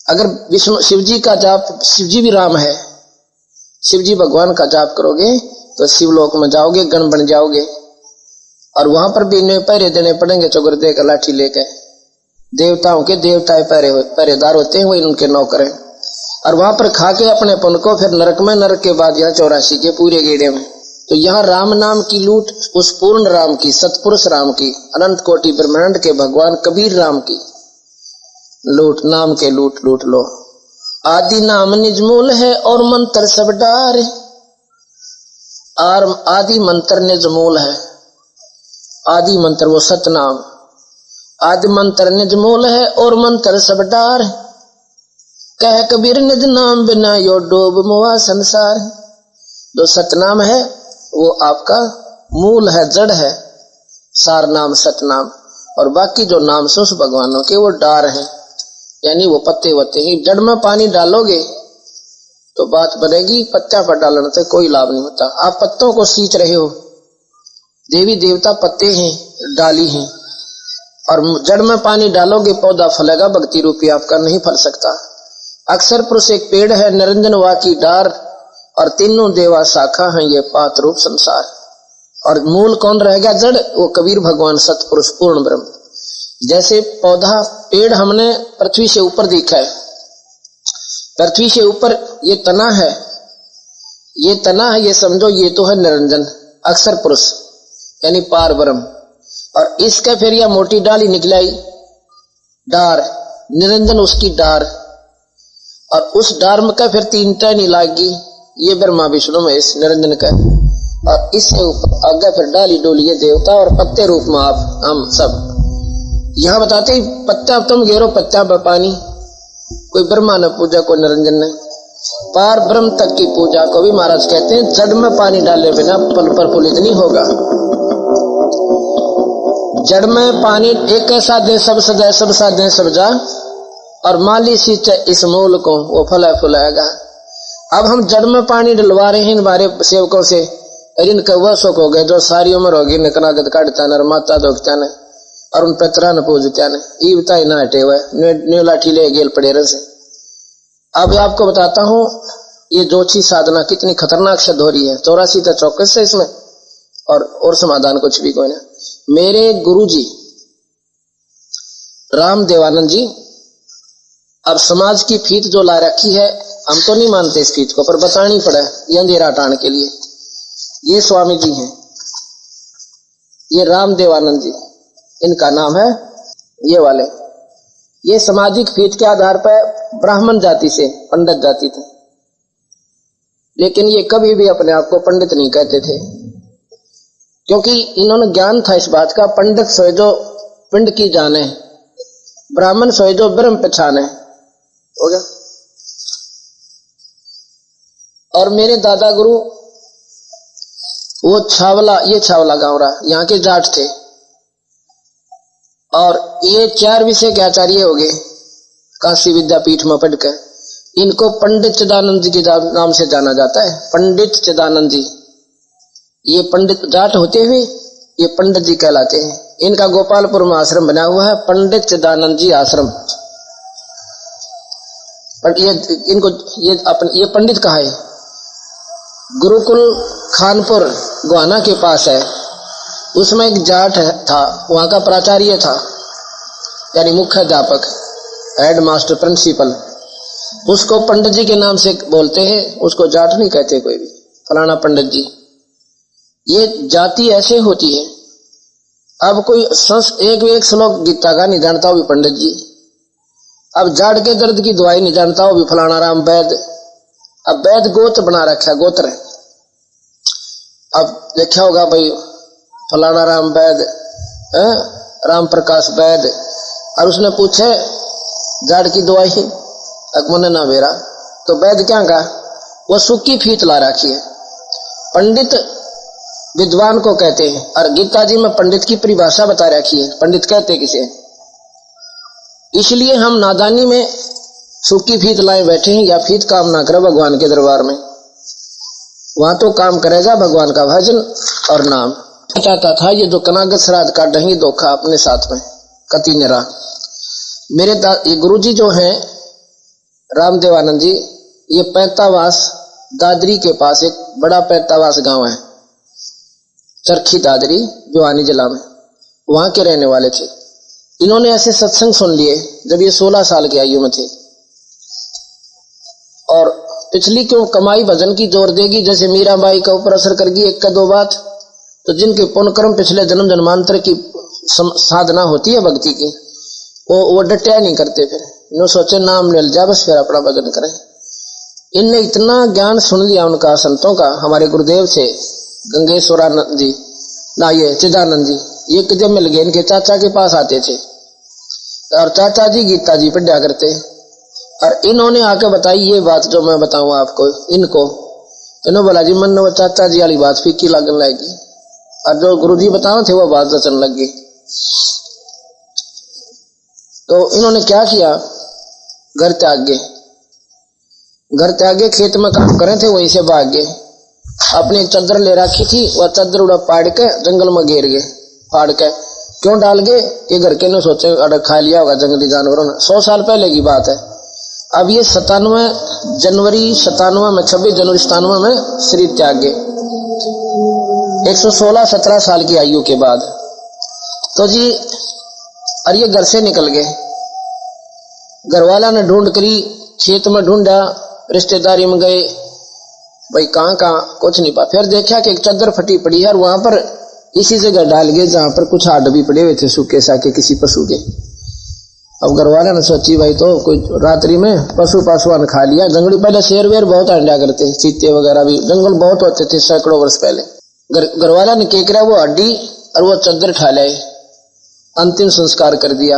अगर विष्णु शिव जी का जाप, शिव जी भी राम है, शिव जी भगवान का जाप करोगे तो शिवलोक में जाओगे, गण बन जाओगे, और वहां पर भी इन्हें पहरे देने पड़ेंगे, चौगर दे कर लाठी लेकर। देवताओं के देवता पहरेदार होते हैं, वही उनके नौकर हैं, और वहां पर खा के अपने पन को फिर नरक में, नरक के बाद यहाँ 84 के पूरे गेड़े में। तो यहाँ राम नाम की लूट, उस पूर्ण राम की, सतपुरुष राम की, अनंत कोटि ब्रह्मांड के भगवान कबीर राम की लूट, नाम के लूट लो। आदि नाम निज मूल है और मंत्र सब डार। और आदि मंत्र निज मूल है, आदि मंत्र वो सतनाम, आदि मंत्र निज मूल है और मंत्र सब डार। कह कबीर निज नाम बिना यो डूब मुआ संसार। जो सतनाम है वो आपका मूल है, जड़ है, सार नाम सतनाम। और बाकी जो नाम से उस भगवानों के वो डार हैं, यानी वो पत्ते होते हैं। जड़ में पानी डालोगे तो बात बनेगी, पत्ता पर डालने से कोई लाभ नहीं होता। आप पत्तों को सींच रहे हो, देवी देवता पत्ते हैं, डाली हैं, और जड़ में पानी डालोगे पौधा फलेगा, भक्ति रूपी आपका नहीं फल सकता। अक्षर पुरुष एक पेड़ है, निरंजन वा की डार, और तीनों देवा शाखा हैं ये पात रूप संसार। और मूल कौन रह गया? जड़, वो कबीर भगवान सतपुरुष पूर्ण ब्रह्म। जैसे पौधा पेड़ हमने पृथ्वी से ऊपर देखा है, पृथ्वी से ऊपर ये तना है, ये तना है, ये समझो ये तो है निरंजन अक्षर पुरुष यानी पार ब्रह्म। और इसके फिर यह मोटी डाली निकलाई डार, निरंजन उसकी डार, और उस डार में का फिर तीन टहनी लागी, ये ब्रह्मा विष्णु महेश निरंजन का। और इसके ऊपर आगे फिर डाली डोली ये देवता, और पत्ते रूप में आप हम सब। यहाँ बताते ही पत्ता तुम घेरो पत्ता पानी, कोई ब्रह्मा ने पूजा, कोई निरंजन ने। पार ब्रह्म तक की पूजा को भी महाराज कहते हैं जड़ में पानी डाले बिना पल प्रफुल्लित नहीं होगा। जड़ में पानी एक ऐसा दे सब सदा, सब साधे सब जा, और माली सींचे इस मूल को, वो फला फुलाएगा। अब हम जड़ में पानी डलवा रहे हैं हमारे सेवकों से, और इनका वह शौक हो गए जो सारी उम्र होगी नकनागत काटता न, माता दोखता न, और उन पेतरा न पूजता न, ई बता ना हटे हुए न्यू लाठी ले गेल पड़े से। अब आपको बताता हूं ये जोची साधना कितनी खतरनाक सिद्ध हो रही है। 84 तो चौकस है इसमें, और समाधान कुछ भी कोई ना। मेरे गुरुजी राम देवानंद जी, अब समाज की फीत जो ला रखी है, हम तो नहीं मानते इस फीत को, पर बतानी पड़े ये अंधेरा हटाने के लिए। ये स्वामी जी हैं, ये राम देवानंद जी इनका नाम है, ये वाले। ये सामाजिक फीत के आधार पर ब्राह्मण जाति से पंडित जाति थे, लेकिन ये कभी भी अपने आप को पंडित नहीं कहते थे, क्योंकि इन्होंने ज्ञान था इस बात का, पंडित सोए जो पिंड की जाने, ब्राह्मण सोए जो ब्रह्म पहचाने। हो गया। और मेरे दादा गुरु वो छावला, ये छावला गांव रहा, यहाँ के जाट थे, और ये 4 विषय के आचार्य हो गए काशी विद्यापीठ में पढ़कर। इनको पंडित चिदानंद जी के नाम से जाना जाता है, पंडित चिदानंद जी। ये पंडित जाट होते हुए ये पंडित जी कहलाते हैं। इनका गोपालपुर में आश्रम बना हुआ है, पंडित चिदानंद जी आश्रम। पर ये पंडित कहा है, गुरुकुल खानपुर गोहाना के पास है, उसमें एक जाट था, वहां का प्राचार्य था, यानी मुख्य अध्यापक, हेड मास्टर, प्रिंसिपल। उसको पंडित जी के नाम से बोलते हैं, उसको जाट नहीं कहते कोई भी, फलाना पंडित जी। ये जाति ऐसे होती है। अब कोई एक श्लोक गीता का नहीं जानता वो भी पंडित जी, अब जाट के दर्द की दवाई नहीं जानता वो भी फलाना राम वैद्य। अब वैद्य गोत्र बना रखा है, गोत्र। अब देखा होगा भाई फलाना राम वैद्य, राम प्रकाश वैद्य, और उसने पूछे जाट की दवाई, अकमने ना बेरा, तो वैद्य क्या कहा? वो सूखी फीत ला रखी है। पंडित विद्वान को कहते हैं, और गीता जी में पंडित की परिभाषा बता रखी है, पंडित कहते किसे। इसलिए हम नादानी में सूखी फीत लाए बैठे हैं, या फीत काम ना करे भगवान के दरबार में, वहां तो काम करेगा भगवान का भजन और नाम। चाहता था ये जो कनागत श्राद्ध का डही धोखा अपने साथ में कति निरा। मेरे ये गुरु जी जो हैं राम देवानंद जी, ये पैतावास दादरी के पास एक बड़ा पैतावास गांव है, चरखी दादरी भिवानी जिला में, वहां के रहने वाले थे। इन्होंने ऐसे सत्संग सुन लिए जब ये 16 साल की आयु में थे, और पिछली क्यों कमाई भजन की जोर देगी, जैसे मीराबाई का ऊपर असर करगी एक का दो बात, तो जिनके पुण्य कर्म पिछले जन्म जन्मांतर की साधना होती है भक्ति की, वो डटया नहीं करते फिर। इन्होंने सोचे नाम ले जा बस फिर अपना भजन करें। इनने इतना ज्ञान सुन लिया उनका संतों का, हमारे गुरुदेव से गंगेश्वरानंद जी ना ये चिदानंद जी, ये जब मिल गए इनके चाचा के पास आते थे और चाचा जी गीता जी पढ़ा करते, और इन्होंने आके बताई ये बात जो मैं बताऊं आपको इनको। इन्होंने बोला जी मन वो चाचा जी वाली बात फीकी लगने लगी, और जो गुरु जी बताओ थे वो बात रचन लग गई। तो इन्होंने क्या किया, घर त्याग गए, खेत में काम करे थे वहीं से भाग गए। अपनी एक चादर ले रखी थी, वह चादर उड़ा पाड़ के जंगल में गिर गए, फाड़ के क्यों डाल गए, ये घर के ने सोचे अगर खा लिया होगा जंगली जानवरों ने। 100 साल पहले की बात है। अब ये 26 जनवरी 97 में शरीर त्याग गए 116-17 साल की आयु के बाद। तो जी और ये घर से निकल गए, घरवाला ने ढूंढ करी, खेत में ढूंढा, रिश्तेदारी में गए, भाई कहाँ कुछ नहीं पा। फिर देखा कि एक चादर फटी पड़ी है और वहां पर इसी जगह डाल गए जहां पर कुछ हाड भी पड़े हुए थे सूखे साके किसी पशु के। अब घरवाला ने सोची भाई तो कोई रात्रि में पशुआन खा लिया। जंगली पहले शेर वेर बहुत अंडा करते, चीते वगैरह भी जंगल बहुत होते थे सैकड़ों वर्ष पहले। घरवाला ने क्या करा, वो हड्डी और वो चादर ठा लाए, अंतिम संस्कार कर दिया।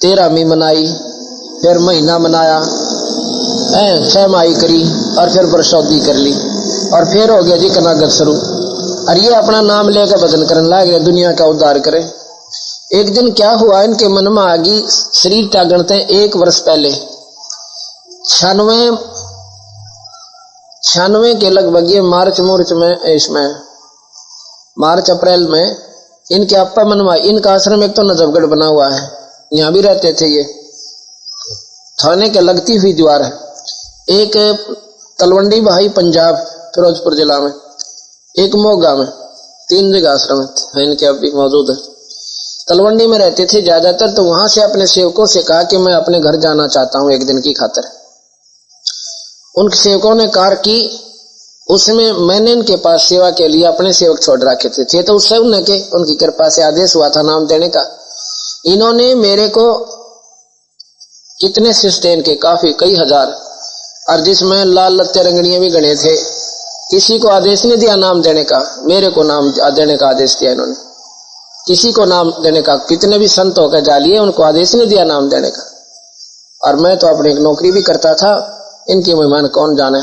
13वीं मनाई, फिर महीना मनाया, 6 माही करी और फिर बरसौदी कर ली, और फिर हो गया जी कनागत शुरू। और ये अपना नाम लेकर भजन करने लगे, दुनिया का उद्धार करे। एक दिन क्या हुआ, इनके मन में आ गई, शरीर त्यागन थे 1 वर्ष पहले 96 के लगभग, ये मार्च अप्रैल में इनके अप्पा मन में, इनका आश्रम एक तो नजफगढ़ बना हुआ है, यहाँ भी रहते थे ये, थाने के लगती हुई दीवार है। एक तलवंडी भाई पंजाब फिरोजपुर जिला में, एक मोगा में, 3 जगह आश्रम है इनके अब भी मौजूद है। तलवंडी में रहते थे ज्यादातर, तो वहां से अपने सेवकों से कहा कि मैं अपने घर जाना चाहता हूं एक दिन की खातिर। उन सेवकों ने कार की, उसमें मैंने इनके पास सेवा के लिए अपने सेवक छोड़ रखे थे तो उससे उनकी कृपा से आदेश हुआ था नाम देने का। इन्होंने मेरे को कितने शिष्य इनके काफी कई हजार, और जिसमें लाल लत्ते रंगड़ियां भी गणे थे, किसी को आदेश नहीं दिया नाम देने का, मेरे को नाम देने का आदेश दिया इन्होंने। किसी को नाम देने का, कितने भी संत होकर जा लिए, उनको आदेश नहीं दिया नाम देने का। और मैं तो अपनी नौकरी भी करता था, इनकी महिमा कौन जाने।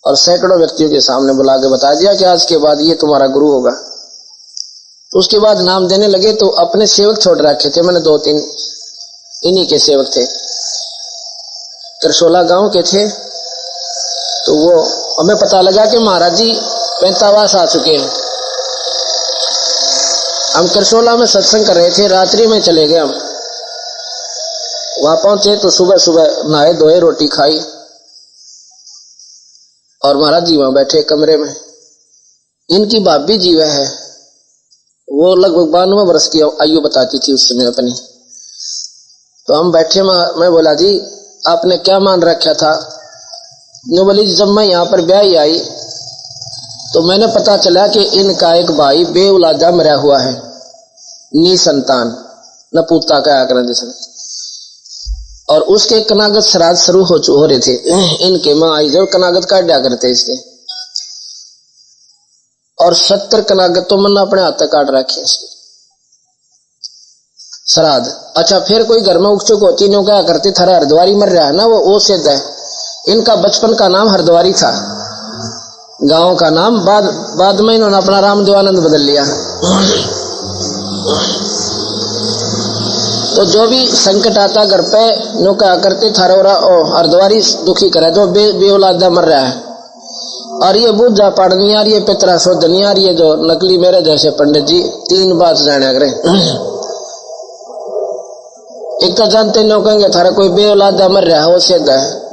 और सैकड़ों व्यक्तियों के सामने बुला के बता दिया कि आज के बाद ये तुम्हारा गुरु होगा। तो उसके बाद नाम देने लगे, तो अपने सेवक छोड़ रखे थे मैंने 2-3, इन्हीं के सेवक थे, करसोला गांव के थे। तो वो हमें पता लगा कि महाराज जी 45 आ चुके हैं। हम करसोला में सत्संग कर रहे थे, रात्रि में चले गए। हम वहां पहुंचे तो सुबह नहाए धोए, रोटी खाई, और महाराज जी वहां बैठे कमरे में। इनकी भाभी जी वह है, वो लगभग 92 वर्ष की आयु बताती थी उस समय अपनी। तो हम बैठे, मैं बोला जी आपने क्या मान रखा था। नो बोली जब मैं यहाँ पर ब्याह आई तो मैंने पता चला कि इनका एक भाई बेउलादा मरा हुआ है, निसंतान, न पूता का आकरण जिसने, और उसके कनागत श्राद्ध शुरू हो रहे थे। इनके माँ आई जब कनागत काट दिया करते इसके, और 70 कनागत तो मैंने अपने हाथ तक काट रखे इसके श्राद्ध। अच्छा फिर कोई घर में उकचुक होती नो क्या करते, थारा हरद्वारी मर रहा है ना, वो सिद्ध है। इनका बचपन का नाम हरद्वारी था, गांव का नाम। बाद में इन्होंने अपना रामदेवानंद बदल लिया। तो जो भी संकट आता घर पे नो क्या करते, थारा हरद्वारी दुखी करे, जो बेऔलादा मर रहा है। और ये बूझा पढ़नी यार, ये पितरा शोधनी यार, ये जो नकली मेरे जैसे पंडित जी 3 बात जाने करें। एक तो जानते लोग कहेंगे थारा कोई बेऔलादा मर रहा है, वो सिद्ध है।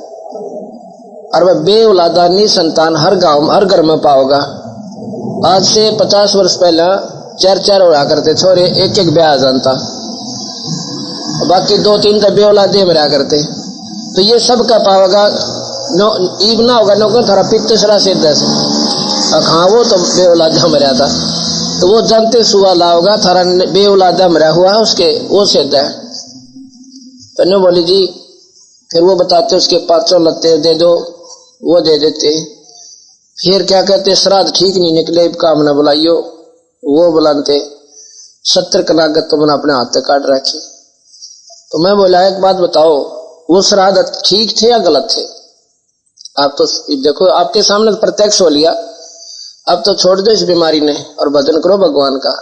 और वह बेऔलादा निसंतान हर गांव हर घर में पाओगा। आज से 50 वर्ष पहले 4-4 हो रहा करते छोरे, एक ब्याह जानता, बाकी 2-3 का बेऔलादे में रहा करते। तो ये सब का पाओगा ईब ना होगा नो थारा पित्तसरा सिद्ध है। हाँ वो तो बेऔलादा मरा था, तो वो जानते सुआ ला होगा थारा बेऔलादा मरा हुआ है उसके, वो सिद्ध है। तन्ने बोली जी फिर वो बताते उसके 500 लत्ते दे दो, वो दे देते। फिर क्या कहते श्राद्ध ठीक नहीं निकले, काम न बुलाइयो, वो बुलाते। 70 कनागत तो मैंने अपने हाथ से काट रखी। तो मैं बोला एक बात बताओ, वो श्राद्ध ठीक थे या गलत थे? आप तो देखो आपके सामने प्रत्यक्ष हो लिया, अब तो छोड़ दो इस बीमारी ने और भजन करो भगवान का।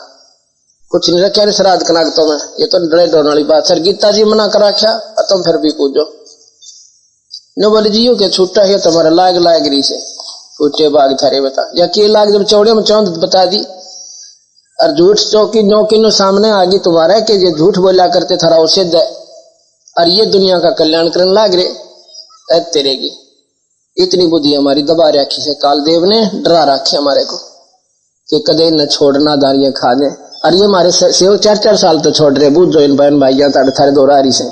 कुछ नहीं रखा श्राद्ध कनागतों में, ये तो डरे डरने वाली बात। सर गीता जी मना करा क्या, तुम फिर भी पूछो। नो बोले जी यू के छूटा है तुम्हारा लाग लाग से छूटे बाग थारे बता, या के लाग जब चौड़े में चौंध बता दी। और झूठ चौकी नौकी सामने आ गई तुम्हारा कि ये झूठ बोला करते थारा उसे दे, और ये दुनिया का कल्याण करने लाग रहे तेरेगी। इतनी बुद्धि हमारी दबा रखी है, कालदेव ने डरा रखे हमारे को कि कदे न छोड़ना दारियां खा दे। और ये हमारे सेवक 4-4 साल तो छोड़ रहे, बुझ जो इन बहन भाइया तारे थारे दोरारी से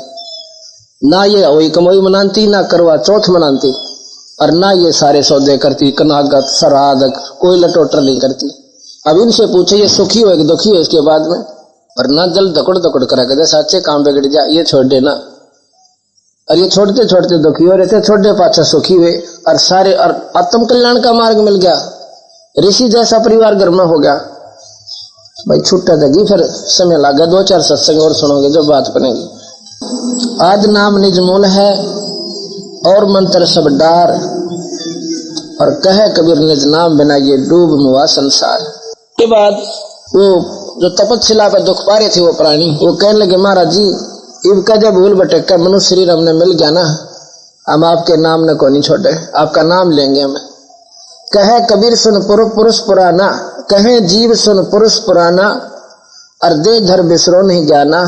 ना ये वही कमोई मनाती, ना करवा चौथ मनाती, और ना ये सारे सौदे करती, कनागत श्राद्ध कोई लटोटर नहीं करती। अब इनसे पूछे ये सुखी हो कि दुखी हो इसके बाद में, और ना जल दकड़ दकड़ करा कहते सच्चे काम बिगड़ जा, ये छोड़ देना। और ये छोड़ते छोड़ते दुखी हो रहे थे, छोड़ने पाछा सुखी हुए, और सारे और आत्म कल्याण का मार्ग मिल गया। ऋषि जैसा परिवार घर में हो गया। भाई छुट्टा देगी, फिर समय लगा 2-4 सत्संग और सुनोगे जो बात बनेगी। आद नाम निज मूल है और मंत्र सब डार, और कहे कबीर निज नाम बिना ये डूब मुआ संसार। के बाद वो जो तपस्या पर दुख पा रहे थे वो प्राणी, वो कहने लगे महाराज जी इनका जब भूल भटक मनुष्य शरीर हमने मिल गया ना, हम आपके नाम ने को नहीं छोड़े, आपका नाम लेंगे हम। कहे कबीर सुन पुरुष पुराना, कहे जीव सुन पुरुष पुराना, और दे धर बिसरो नहीं जाना।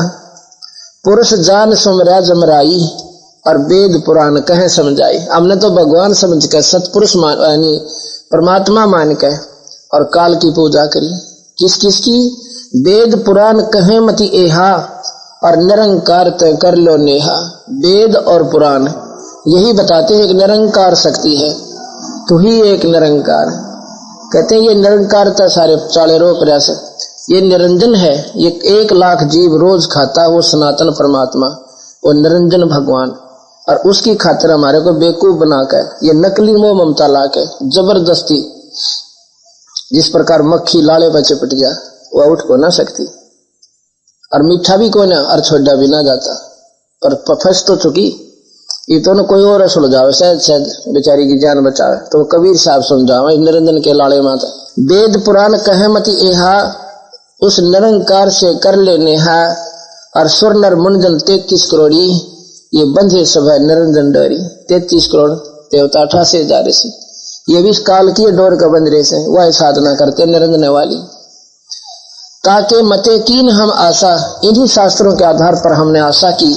पुरुष जान सुमरा जमराई, और वेद पुराण कहे समझाई। हमने तो भगवान समझ कर सतपुरुष यानी परमात्मा मान के और काल की पूजा करी। किस किस की? वेद पुराण कहे मति एहा, और निरंकार तय कर लो नेहा। वेद और पुराण यही बताते हैं एक निरंकार शक्ति है, तू ही एक निरंकार। कहते हैं ये निरंकारता सारे चाले रोक रहा से, ये निरंजन है। ये 1 लाख जीव रोज खाता, वो सनातन परमात्मा, वो निरंजन भगवान। और उसकी खातिर हमारे को बेवकूफ बनाकर ये नकली मोह ममता लाके जबरदस्ती, जिस प्रकार मक्खी लाले पर चिपट गया वो उठ को ना सकती, और मीठा भी कोई ना और छोड़ा भी ना जाता, पर फंस तो चुकी। ये तो न कोई और सुलझावे, शायद बेचारी की जान बचावे, तो कबीर साहब समझावे निरंजन के लाड़े माता। वेद पुराण कहे मति एहा, उस निरंकार से कर ले नेहा। और सुर नर मुंजन 33 करोड़ी, ये बंधे सब है निरंजन डोरी। 33 करोड़ देवता 88,000 ऋषि, ये भी काल की डोर का बंध रहे से वह साधना करते निरंजन वाली। ताके मते कीन हम आशा, इन्हीं शास्त्रों के आधार पर हमने आशा की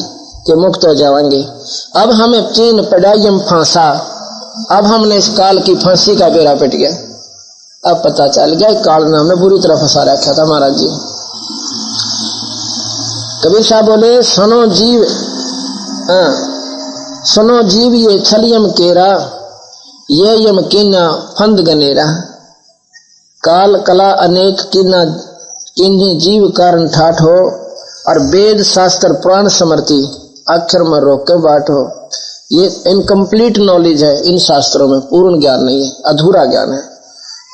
कि मुक्त हो जाएंगे। अब हमें चीन पड़ाइम फांसा, अब हमने इस काल की फांसी का बेड़ा पिट गया। अब पता चल गया काल ने हमें बुरी तरह फंसा रखा था महाराज जी। कबीर साहब बोले सुनो जीव, सुनो जीव ये छलियम केरा, ये यम कीना फंद गनेरा। काल कला अनेक कीना, किन्हीं जीव कारण ठाठ हो। और वेद शास्त्र पुराण समर्थी, अक्षर में रोक के बाट हो। ये इनकम्प्लीट नॉलेज है, इन शास्त्रों में पूर्ण ज्ञान नहीं है, अधूरा ज्ञान है।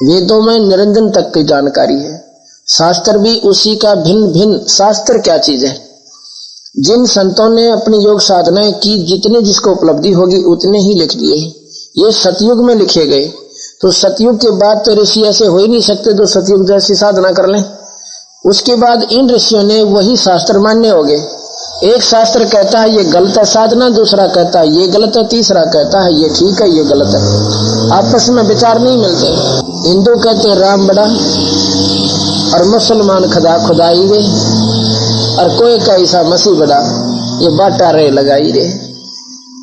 वेदों में निरंजन तक की जानकारी है, शास्त्र भी उसी का भिन्न भिन्न। शास्त्र क्या चीज है? जिन संतों ने अपनी योग साधनाएं की, जितने जिसको उपलब्धि होगी उतने ही लिख दिए। ये सतयुग में लिखे गए, तो सतयुग के बाद तो ऋषि ऐसे हो ही नहीं सकते जो सतयुग जैसी साधना कर लें। उसके बाद इन ऋषियों ने वही शास्त्र मान्य हो गए। एक शास्त्र कहता है ये गलत है साधना, दूसरा कहता है ये गलत है, तीसरा कहता है ये ठीक है ये गलत है। आपस में विचार नहीं मिलते। हिंदू कहते हैं राम बड़ा, और मुसलमान खुदा खुदाई रे, और कोई का ईसा मसीह बड़ा। ये बाटा रहे लगाई रे।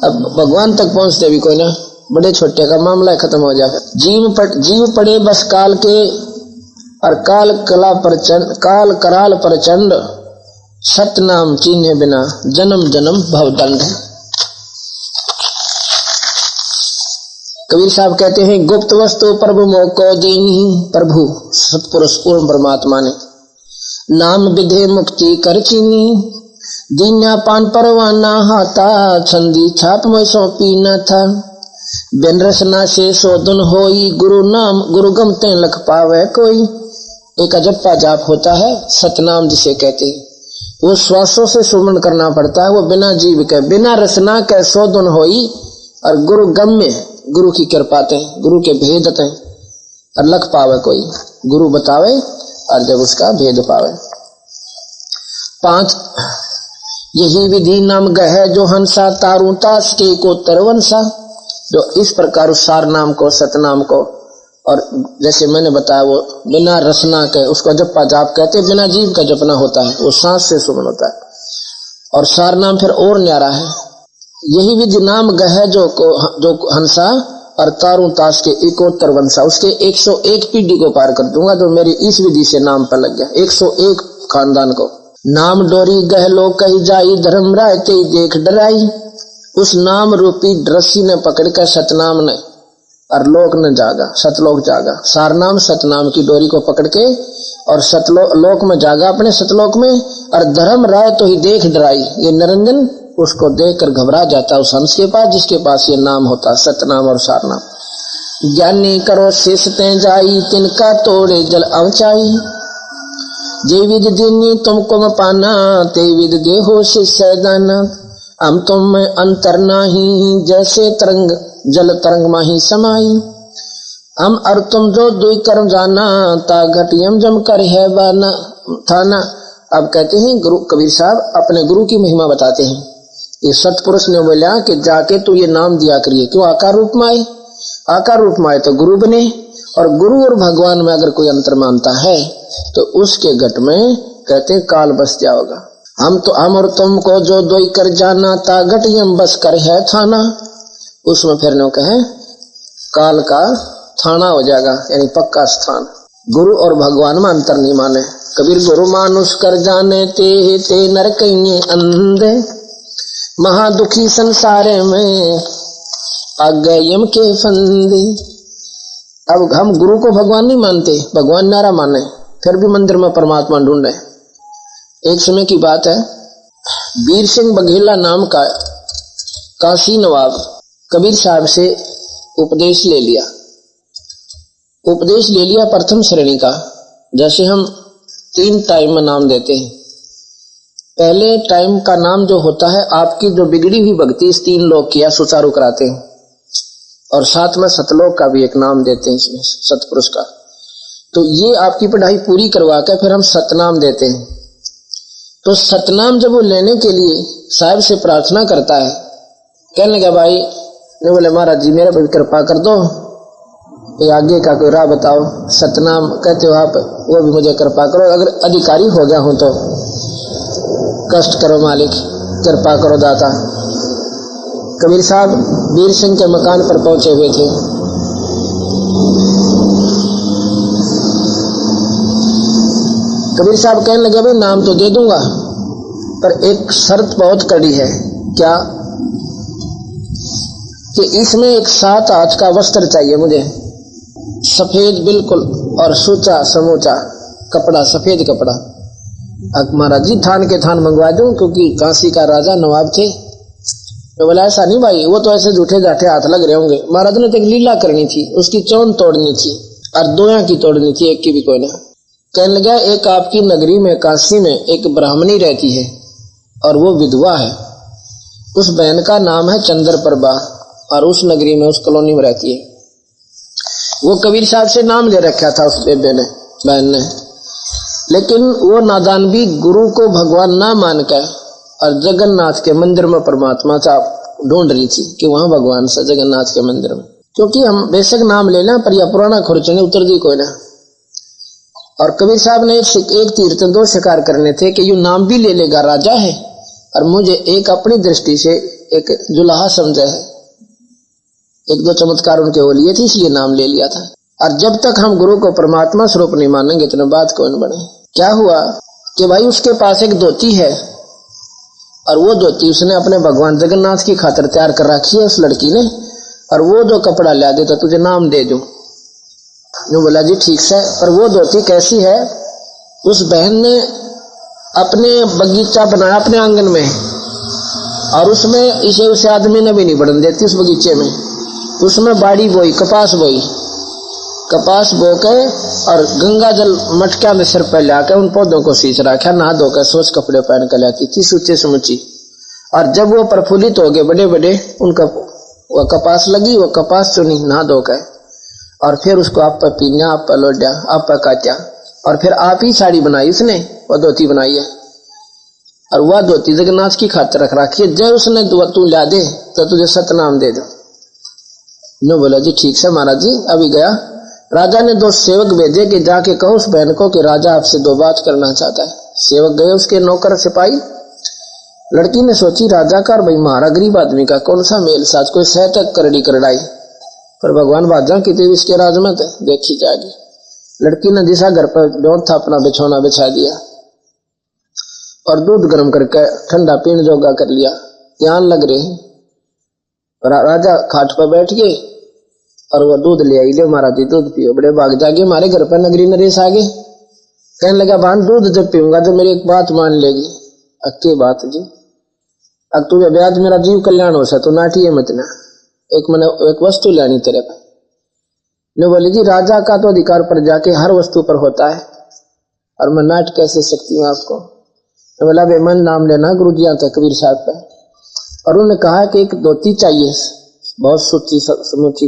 अब भगवान तक पहुंचते भी कोई ना, बड़े छोटे का मामला खत्म हो जाएगा। जीव पड़े बस काल के, और काल कराल प्रचंड। सतनाम चीन्हे बिना जन्म जन्म भवदंड। कबीर साहब कहते हैं गुप्त वस्तु प्रभु मोको दीनी। प्रभु सतपुरुष पूर्ण परमात्मा ने नाम विधे मुक्ति कर चीनी। दीन्या पान परवाना हाथा छंदी छाप में सो पीना था। बिन रसना से शोधन होई गुरु नाम गुरु गमते लख पावे कोई। एक अजप्पा जाप होता है सतनाम जिसे कहते हैं, वो श्वासों से सुमरण करना पड़ता है। वो बिना जीव के बिना रसना के शोधन होई और गुरु गम्य गुरु की कृपाते गुरु के भेदते और लख पावे कोई। गुरु बतावे और जब उसका भेद पावे। 5 यही विधि नाम गह जो हंसा तारू ताश के को तरवंसा। जो इस प्रकार उस सार नाम को सतनाम को और जैसे मैंने बताया वो बिना रसना के उसको जप्पा जाप कहते, बिना जीव का जपना होता है, वो सांस से सुमन होता है। और सार नाम फिर और न्यारा है। यही विधि नाम गह जो हंसा और तारू ताश के इकोत्तर वंशा। उसके 101 पीढ़ी को पार कर दूंगा जो मेरी इस विधि से नाम पर लग गया। 101 खानदान को नाम डोरी गह लो कही जाई धर्म राय ते देख डराई। उस नाम रूपी रस्सी ने पकड़ कर सतनाम ने और लोक न जागा, सतलोक जागा। सार नाम सतनाम की डोरी को पकड़ के और सतलोक में जागा अपने सतलोक में। और धर्म राय तो ही देख डराई, ये निरंजन उसको देखकर घबरा जाता उस हंस के पास जिसके पास ये नाम होता सतनाम और सार नाम। ज्ञानी करो शिष्य जाई तिनका तोड़े जल अवचाई। जे विद दीनी तुमको म पाना ते विद देहो शिष्य दाना। हम तुम में अंतर नाही जैसे तरंग जल तरंग माही समाई। हम और तुम जो दुई कर्म जाना ता घटियम जम कर है बाना थाना। अब कहते हैं गुरु कबीर साहब अपने गुरु की महिमा बताते हैं। ये सतपुरुष ने बोला कि जाके तू ये नाम दिया करिए, क्यों आकार रूप में आए, आकार रूप में आए तो गुरु बने। और गुरु और भगवान में अगर कोई अंतर मानता है तो उसके घट में कहते काल बस जाओगा। हम और तुमको जो दोई कर जाना ता घटियम बस कर है थाना। उसमें फिर नो कहे काल का थाना हो जाएगा, यानी पक्का स्थान। गुरु और भगवान में अंतर नहीं माने। कबीर गुरु मानुष कर जाने ते नर कहिए अंधे। महादुखी संसारे में आगे यम के फंदे। अब हम गुरु को भगवान नहीं मानते, भगवान नारा माने, फिर भी मंदिर में परमात्मा ढूंढे। एक समय की बात है, वीर सिंह बघेला नाम का काशी नवाब कबीर साहब से उपदेश ले लिया। उपदेश ले लिया प्रथम श्रेणी का। जैसे हम 3 टाइम में नाम देते हैं। पहले टाइम का नाम जो होता है आपकी जो बिगड़ी हुई भक्ति इस 3 लोक किया सुचारू कराते हैं। और साथ में सतलोक का भी एक नाम देते हैं इसमें, सतपुरुष का। तो ये आपकी पढ़ाई पूरी करवा कर फिर हम सतनाम देते हैं। तो सतनाम जब वो लेने के लिए साहब से प्रार्थना करता है, कहने लगा भाई ने बोले महाराज जी मेरा भी कृपा कर दो, ये आगे का कोई राह बताओ। सतनाम कहते हो आप, वो भी मुझे कृपा करो। अगर अधिकारी हो गया हूं तो कष्ट करो मालिक, कृपा करो दाता। कबीर साहब वीर सिंह के मकान पर पहुंचे हुए थे। कबीर साहब कहने लगे भाई नाम तो दे दूंगा पर एक शर्त बहुत कड़ी है। क्या? कि इसमें एक 7 हाथ का वस्त्र चाहिए मुझे, सफेद बिल्कुल और सूचा समूचा कपड़ा, सफेद कपड़ा। महाराज जी थान के थान मंगवा दूं, क्योंकि काशी का राजा नवाब थे। तो बोला ऐसा नहीं भाई, वो तो ऐसे झूठे जाठे हाथ लग रहे होंगे। महाराज ने तो एक लीला करनी थी, उसकी चौन तोड़नी थी और दोया की तोड़नी थी, एक की भी कोई ना। कहने लगा एक आपकी नगरी में काशी में एक ब्राह्मणी रहती है और वो विधवा है। उस बहन का नाम है चंद्रप्रभा और उस नगरी में उस कॉलोनी में रहती है। वो कबीर साहब से नाम ले रखा था उस बेबे ने, बहन ने। लेकिन वो नादान भी गुरु को भगवान ना मानकर और जगन्नाथ के मंदिर में परमात्मा का ढूंढ रही थी कि वहां भगवान से जगन्नाथ के मंदिर में। क्योंकि हम बेशक नाम लेना पर यह पुराना खुरचने उतर दी कोई ना। और कबीर साहब ने एक तीर से 2 शिकार करने थे कि यू नाम भी ले लेगा राजा है और मुझे एक अपनी दृष्टि से एक जुलाहा समझा है। 1-2 चमत्कार उनके हो लिए थे, इसलिए नाम ले लिया था। और जब तक हम गुरु को परमात्मा स्वरूप नहीं मानेंगे इतने बात कोई न बने। क्या हुआ कि भाई उसके पास एक धोती है और वो धोती उसने अपने भगवान जगन्नाथ की खातिर तैयार कर रखी है उस लड़की ने। और वो जो कपड़ा ला देता तुझे नाम दे दूं। बोला जी ठीक है, पर वो धोती कैसी है? उस बहन ने अपने बगीचा बनाया अपने आंगन में, और उसमें इसे उसे आदमी ने भी नहीं बढ़ने देती उस बगीचे में। उसमें बाड़ी बोई, कपास बोई, कपास बो के और गंगा जल मटकिया में सिर पर लाकर उन पौधों को सींच रखा, नहा धोकर सोच कपड़े पहन कर लाती थी सूचे समुची। और जब वो प्रफुल्लित हो गए बड़े बड़े, उनका वो कपास लगी, वो कपास चुनी नहा धोकर, और फिर उसको आप पर पीना, आप पर लोड्या, आप पर काटा, और फिर आप ही साड़ी बनाई उसने, वो धोती बनाई है। और वह धोती जगन्नाथ की खातिर रख रखी है। जब उसने तू ला दे तो तुझे सतनाम दे दो। नो बोला जी ठीक से महाराज जी। अभी गया, राजा ने 2 सेवक भेजे कि जाके कहो उस बहन को कि राजा आपसे 2 बात करना चाहता है। सेवक गए, उसके नौकर सिपाही। लड़की ने सोची राजा का और भाई महारा गरीब आदमी का कौन सा मेल साथ, कोई सहतक करड़ी करड़ाई, पर भगवान बाजा कितने इसके राज में थे देखी जाएगी। लड़की ने दिशा घर पर डोंट था अपना बिछौना बिछा दिया और दूध गर्म करके ठंडा पीने जोगा कर लिया। ध्यान लग रहे, राजा खाट पर बैठ गए और वह दूध ले आई, ले महाराज जी दूध पियो। बड़े भाग जागे, हमारे घर पर नगरी नरेश आ गए। कहने लगा भान दूध जब पीऊंगा तो मेरी एक बात मान लेगी। अक्की बात जी? अब तुझे ब्याज मेरा जीव कल्याण हो सा तो नाटी है मत ना, एक वस्तु लेनी तेरे पे। ने बोले जी राजा का तो अधिकार पर जाके हर वस्तु पर होता है, और मैं नाट कैसे सकती हूँ आपको। तो बोला बेमन नाम लेना गुरु जी आता कबीर साहब पे। और उन्होंने कहा कि एक धोती चाहिए बहुत सूची समूची,